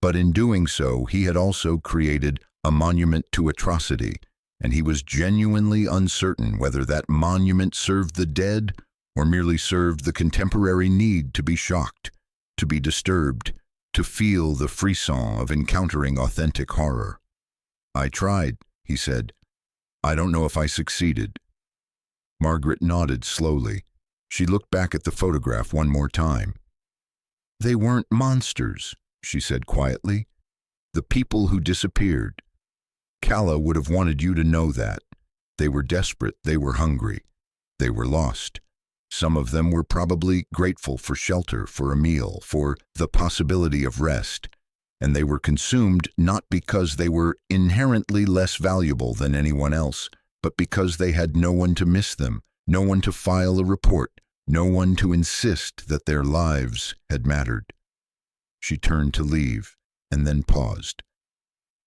But in doing so, he had also created a monument to atrocity, and he was genuinely uncertain whether that monument served the dead or merely served the contemporary need to be shocked, to be disturbed, to feel the frisson of encountering authentic horror. "I tried," he said. "I don't know if I succeeded." Margaret nodded slowly. She looked back at the photograph one more time. "They weren't monsters," she said quietly. "The people who disappeared. Calla would have wanted you to know that. They were desperate, they were hungry, they were lost. Some of them were probably grateful for shelter, for a meal, for the possibility of rest, and they were consumed not because they were inherently less valuable than anyone else, but because they had no one to miss them, no one to file a report, no one to insist that their lives had mattered." She turned to leave, and then paused.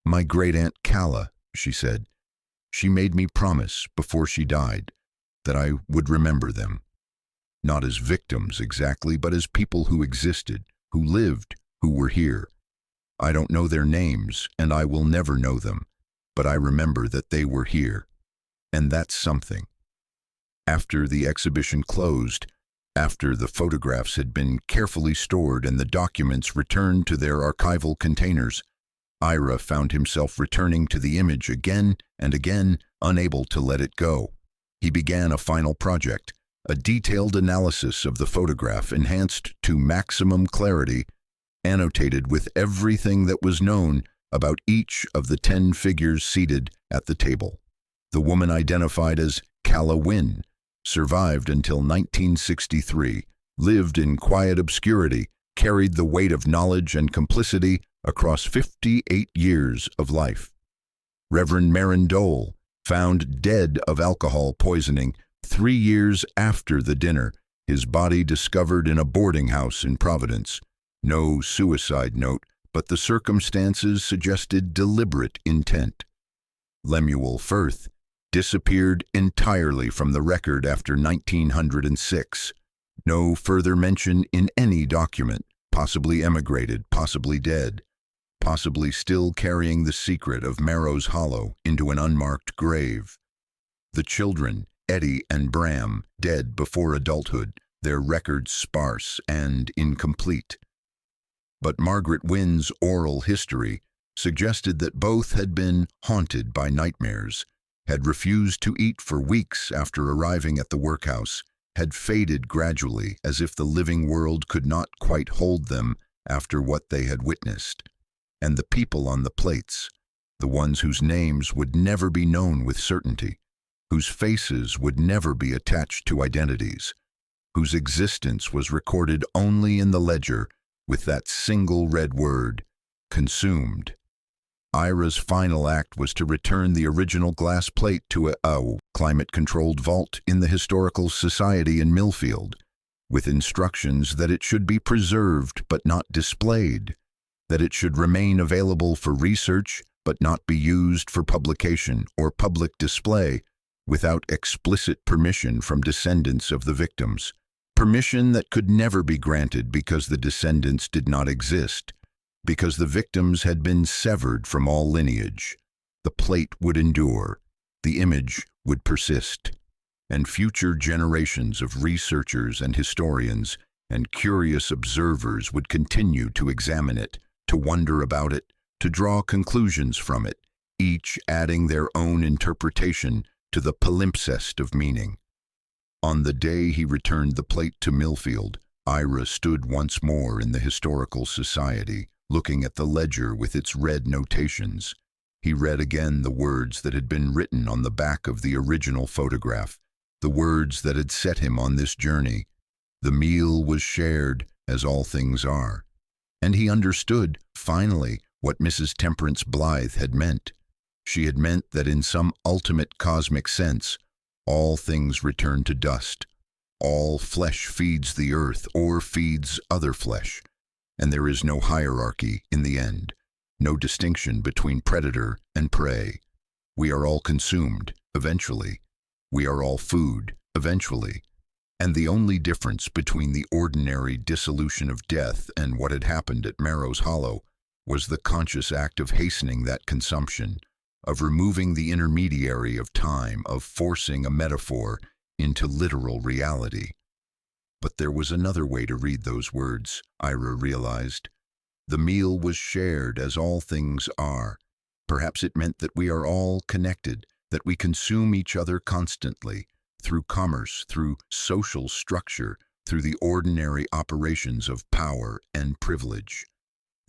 "My great-aunt Calla," she said. "She made me promise, before she died, that I would remember them. Not as victims exactly, but as people who existed, who lived, who were here. I don't know their names, and I will never know them, but I remember that they were here. And that's something." After the exhibition closed, after the photographs had been carefully stored and the documents returned to their archival containers, Ira found himself returning to the image again and again, unable to let it go. He began a final project, a detailed analysis of the photograph enhanced to maximum clarity, annotated with everything that was known about each of the 10 figures seated at the table. The woman identified as Calla Wynne survived until 1963, lived in quiet obscurity, carried the weight of knowledge and complicity across 58 years of life. Reverend Marin Dole, found dead of alcohol poisoning 3 years after the dinner, his body discovered in a boarding house in Providence. No suicide note, but the circumstances suggested deliberate intent. Lemuel Firth disappeared entirely from the record after 1906. No further mention in any document, possibly emigrated, possibly dead, possibly still carrying the secret of Marrow's Hollow into an unmarked grave. The children, Eddie and Bram, dead before adulthood, their records sparse and incomplete. But Margaret Wynne's oral history suggested that both had been haunted by nightmares, had refused to eat for weeks after arriving at the workhouse, had faded gradually as if the living world could not quite hold them after what they had witnessed. And the people on the plates, the ones whose names would never be known with certainty, whose faces would never be attached to identities, whose existence was recorded only in the ledger with that single red word, consumed. Ira's final act was to return the original glass plate to a climate-controlled vault in the Historical Society in Millfield, with instructions that it should be preserved but not displayed, that it should remain available for research but not be used for publication or public display without explicit permission from descendants of the victims, permission that could never be granted because the descendants did not exist, because the victims had been severed from all lineage. The plate would endure, the image would persist, and future generations of researchers and historians and curious observers would continue to examine it, to wonder about it, to draw conclusions from it, each adding their own interpretation to the palimpsest of meaning. On the day he returned the plate to Millfield, Ira stood once more in the Historical Society, looking at the ledger with its red notations. He read again the words that had been written on the back of the original photograph, the words that had set him on this journey. The meal was shared, as all things are. And he understood, finally what Mrs. Temperance Blythe had meant. She had meant that in some ultimate cosmic sense, all things return to dust. All flesh feeds the earth or feeds other flesh, and there is no hierarchy in the end, no distinction between predator and prey. We are all consumed, eventually. We are all food, eventually. And the only difference between the ordinary dissolution of death and what had happened at Marrow's Hollow was the conscious act of hastening that consumption, of removing the intermediary of time, of forcing a metaphor into literal reality. But there was another way to read those words, Ira realized. The meal was shared as all things are. Perhaps it meant that we are all connected, that we consume each other constantly, through commerce, through social structure, through the ordinary operations of power and privilege.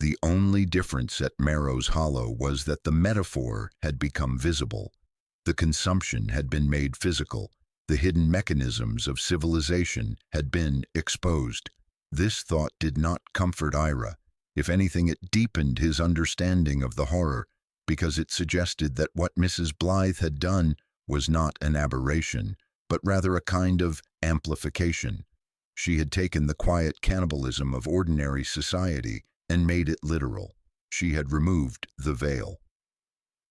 The only difference at Marrow's Hollow was that the metaphor had become visible. The consumption had been made physical. The hidden mechanisms of civilization had been exposed. This thought did not comfort Ira. If anything, it deepened his understanding of the horror, because it suggested that what Mrs. Blythe had done was not an aberration, but rather a kind of amplification. She had taken the quiet cannibalism of ordinary society and made it literal. She had removed the veil.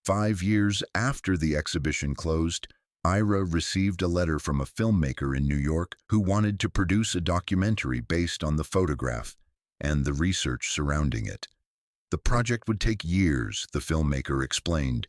5 years after the exhibition closed, Ira received a letter from a filmmaker in New York who wanted to produce a documentary based on the photograph and the research surrounding it. The project would take years, the filmmaker explained,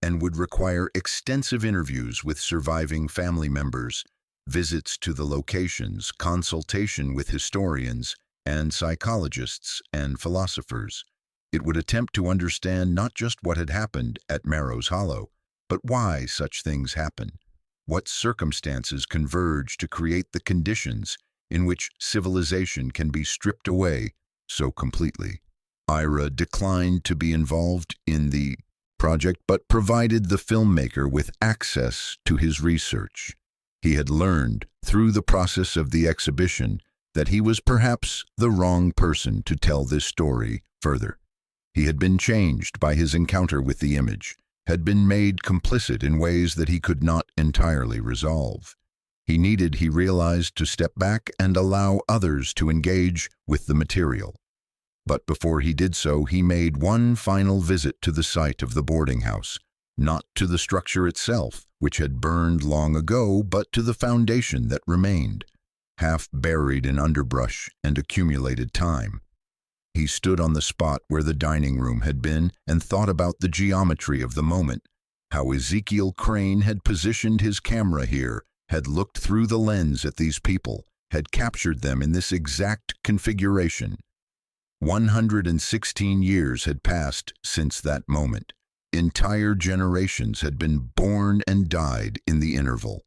and would require extensive interviews with surviving family members, visits to the locations, consultation with historians and psychologists and philosophers. It would attempt to understand not just what had happened at Marrow's Hollow, but why such things happen. What circumstances converge to create the conditions in which civilization can be stripped away so completely. Ira declined to be involved in the project, but provided the filmmaker with access to his research. He had learned, through the process of the exhibition, that he was perhaps the wrong person to tell this story further. He had been changed by his encounter with the image, had been made complicit in ways that he could not entirely resolve. He needed, he realized, to step back and allow others to engage with the material. But before he did so, he made one final visit to the site of the boarding house, not to the structure itself, which had burned long ago, but to the foundation that remained, half buried in underbrush and accumulated time. He stood on the spot where the dining room had been and thought about the geometry of the moment, how Ezekiel Crane had positioned his camera here, had looked through the lens at these people, had captured them in this exact configuration. 116 years had passed since that moment. Entire generations had been born and died in the interval.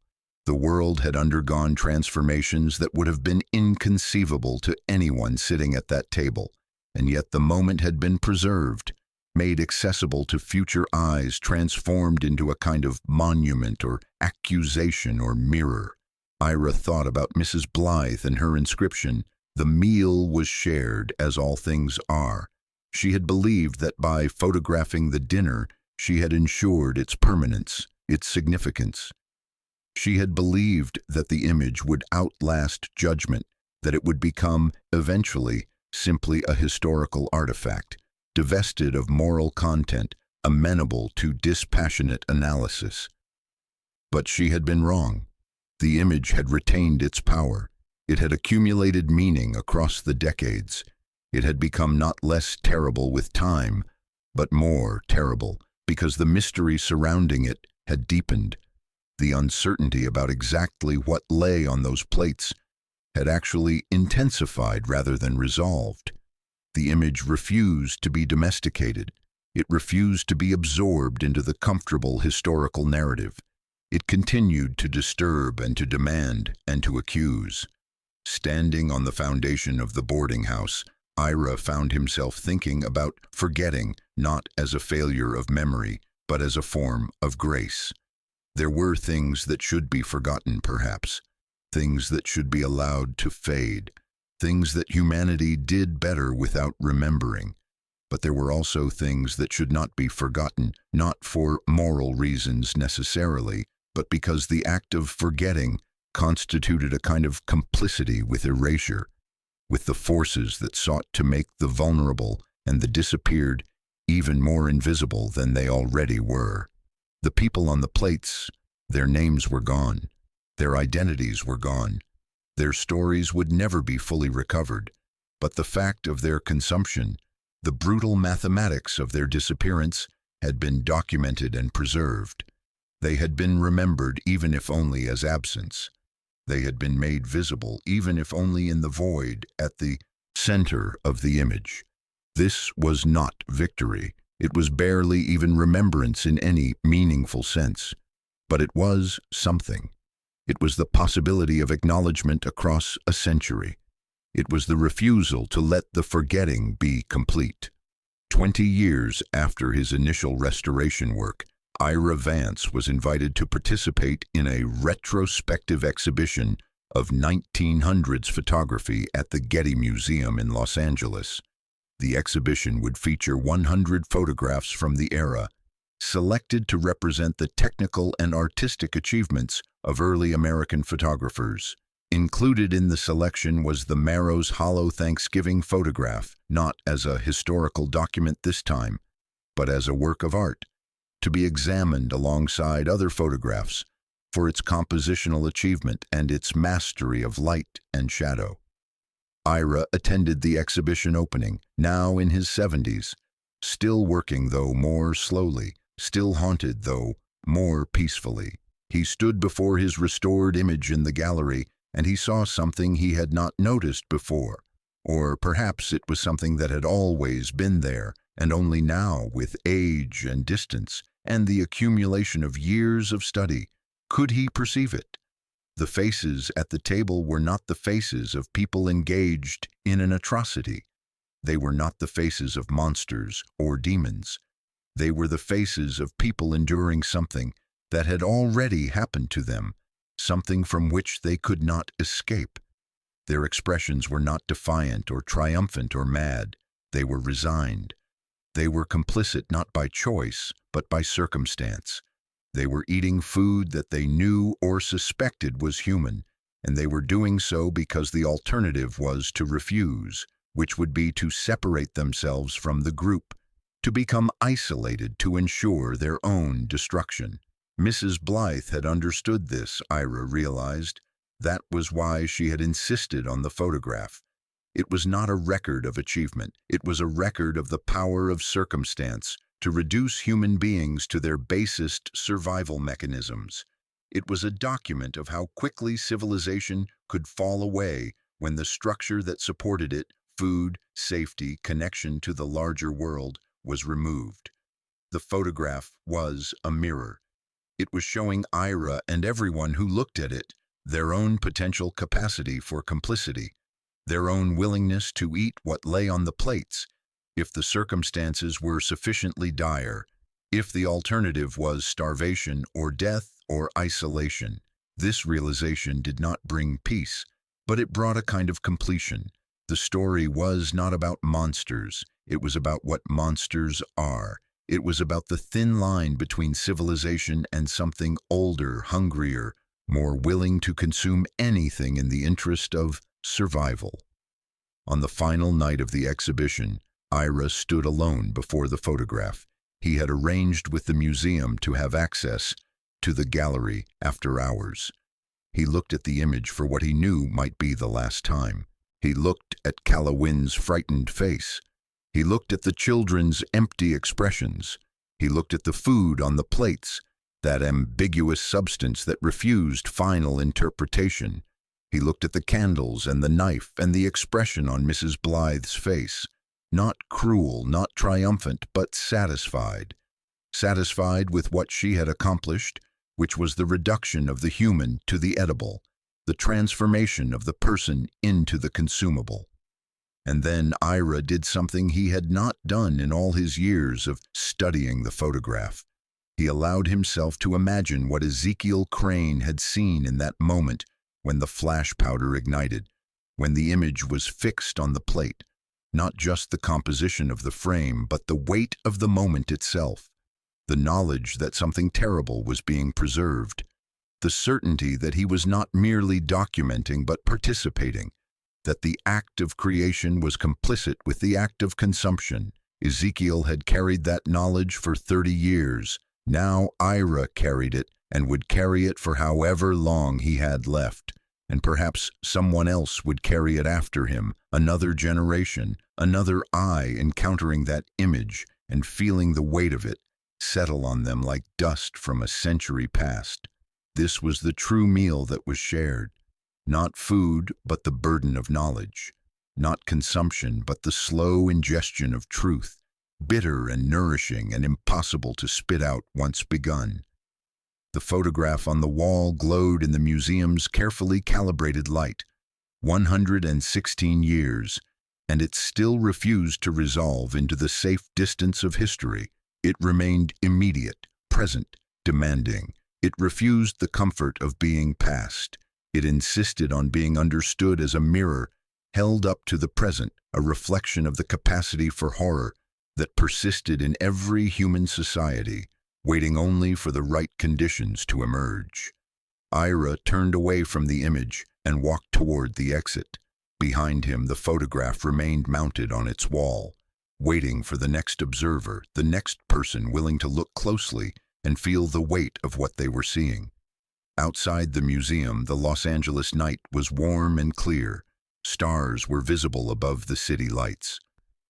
The world had undergone transformations that would have been inconceivable to anyone sitting at that table, and yet the moment had been preserved, made accessible to future eyes, transformed into a kind of monument or accusation or mirror. Ira thought about Mrs. Blythe and her inscription, "The meal was shared as all things are." She had believed that by photographing the dinner, she had ensured its permanence, its significance. She had believed that the image would outlast judgment, that it would become, eventually, simply a historical artifact, divested of moral content, amenable to dispassionate analysis. But she had been wrong. The image had retained its power. It had accumulated meaning across the decades. It had become not less terrible with time, but more terrible, because the mystery surrounding it had deepened. The uncertainty about exactly what lay on those plates had actually intensified rather than resolved. The image refused to be domesticated. It refused to be absorbed into the comfortable historical narrative. It continued to disturb and to demand and to accuse. Standing on the foundation of the boarding house, Ira found himself thinking about forgetting not as a failure of memory, but as a form of grace. There were things that should be forgotten, perhaps, things that should be allowed to fade, things that humanity did better without remembering. But there were also things that should not be forgotten, not for moral reasons necessarily, but because the act of forgetting constituted a kind of complicity with erasure, with the forces that sought to make the vulnerable and the disappeared even more invisible than they already were. The people on the plates, their names were gone, their identities were gone, their stories would never be fully recovered, but the fact of their consumption, the brutal mathematics of their disappearance, had been documented and preserved. They had been remembered even if only as absence. They had been made visible even if only in the void at the center of the image. This was not victory. It was barely even remembrance in any meaningful sense. But it was something. It was the possibility of acknowledgement across a century. It was the refusal to let the forgetting be complete. 20 years after his initial restoration work, Ira Vance was invited to participate in a retrospective exhibition of 1900s photography at the Getty Museum in Los Angeles. The exhibition would feature 100 photographs from the era, selected to represent the technical and artistic achievements of early American photographers. Included in the selection was the Marrow's hollow Thanksgiving photograph, not as a historical document this time, but as a work of art, to be examined alongside other photographs for its compositional achievement and its mastery of light and shadow. Ira attended the exhibition opening, now in his 70s, still working though more slowly, still haunted though more peacefully. He stood before his restored image in the gallery, and he saw something he had not noticed before. Or perhaps it was something that had always been there, and only now, with age and distance, and the accumulation of years of study, could he perceive it. The faces at the table were not the faces of people engaged in an atrocity. They were not the faces of monsters or demons. They were the faces of people enduring something that had already happened to them, something from which they could not escape. Their expressions were not defiant or triumphant or mad. They were resigned. They were complicit not by choice, but by circumstance. They were eating food that they knew or suspected was human, and they were doing so because the alternative was to refuse, which would be to separate themselves from the group, to become isolated to ensure their own destruction. Mrs. Blythe had understood this, Ira realized. That was why she had insisted on the photograph. It was not a record of achievement. It was a record of the power of circumstance to reduce human beings to their basest survival mechanisms. It was a document of how quickly civilization could fall away when the structure that supported it, food, safety, connection to the larger world, was removed. The photograph was a mirror. It was showing Ira and everyone who looked at it their own potential capacity for complicity, their own willingness to eat what lay on the plates, if the circumstances were sufficiently dire, if the alternative was starvation or death or isolation. This realization did not bring peace, but it brought a kind of completion. The story was not about monsters. It was about what monsters are. It was about the thin line between civilization and something older, hungrier, more willing to consume anything in the interest of survival. On the final night of the exhibition, Ira stood alone before the photograph. He had arranged with the museum to have access to the gallery after hours. He looked at the image for what he knew might be the last time. He looked at Callowin's frightened face. He looked at the children's empty expressions. He looked at the food on the plates, that ambiguous substance that refused final interpretation. He looked at the candles and the knife and the expression on Mrs. Blythe's face. Not cruel, not triumphant, but satisfied. Satisfied with what she had accomplished, which was the reduction of the human to the edible, the transformation of the person into the consumable. And then Ira did something he had not done in all his years of studying the photograph. He allowed himself to imagine what Ezekiel Crane had seen in that moment when the flash powder ignited, when the image was fixed on the plate, not just the composition of the frame, but the weight of the moment itself, the knowledge that something terrible was being preserved, the certainty that he was not merely documenting but participating, that the act of creation was complicit with the act of consumption. Ezekiel had carried that knowledge for 30 years. Now Ira carried it and would carry it for however long he had left. And perhaps someone else would carry it after him, another generation, another eye encountering that image and feeling the weight of it settle on them like dust from a century past. This was the true meal that was shared. Not food, but the burden of knowledge. Not consumption, but the slow ingestion of truth, bitter and nourishing and impossible to spit out once begun. The photograph on the wall glowed in the museum's carefully calibrated light. 116 years, and it still refused to resolve into the safe distance of history. It remained immediate, present, demanding. It refused the comfort of being past. It insisted on being understood as a mirror held up to the present, a reflection of the capacity for horror that persisted in every human society, waiting only for the right conditions to emerge. Ira turned away from the image and walked toward the exit. Behind him, the photograph remained mounted on its wall, waiting for the next observer, the next person willing to look closely and feel the weight of what they were seeing. Outside the museum, the Los Angeles night was warm and clear. Stars were visible above the city lights.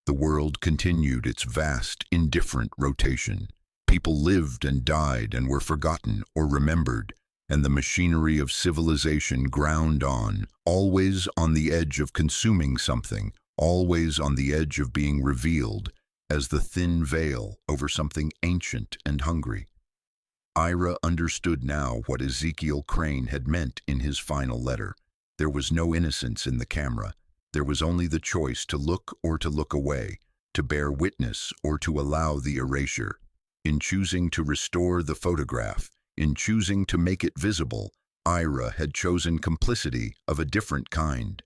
The world continued its vast, indifferent rotation. People lived and died and were forgotten or remembered, and the machinery of civilization ground on, always on the edge of consuming something, always on the edge of being revealed, as the thin veil over something ancient and hungry. Ira understood now what Ezekiel Crane had meant in his final letter. There was no innocence in the camera. There was only the choice to look or to look away, to bear witness or to allow the erasure. In choosing to restore the photograph, in choosing to make it visible, Ira had chosen complicity of a different kind.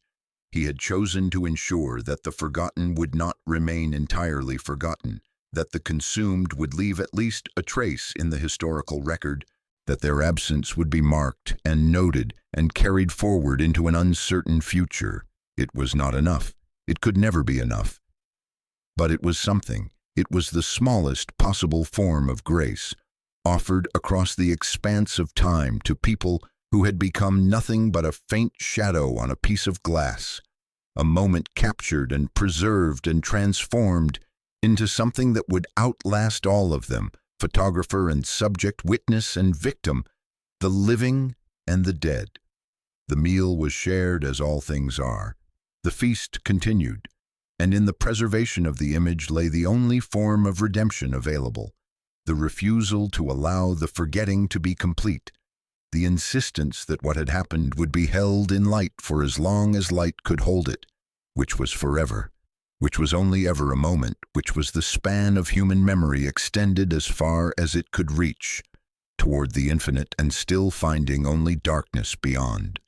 He had chosen to ensure that the forgotten would not remain entirely forgotten, that the consumed would leave at least a trace in the historical record, that their absence would be marked and noted and carried forward into an uncertain future. It was not enough. It could never be enough. But it was something. It was the smallest possible form of grace, offered across the expanse of time to people who had become nothing but a faint shadow on a piece of glass, a moment captured and preserved and transformed into something that would outlast all of them, photographer and subject, witness and victim, the living and the dead. The meal was shared as all things are. The feast continued, and in the preservation of the image lay the only form of redemption available, the refusal to allow the forgetting to be complete, the insistence that what had happened would be held in light for as long as light could hold it, which was forever, which was only ever a moment, which was the span of human memory extended as far as it could reach, toward the infinite and still finding only darkness beyond.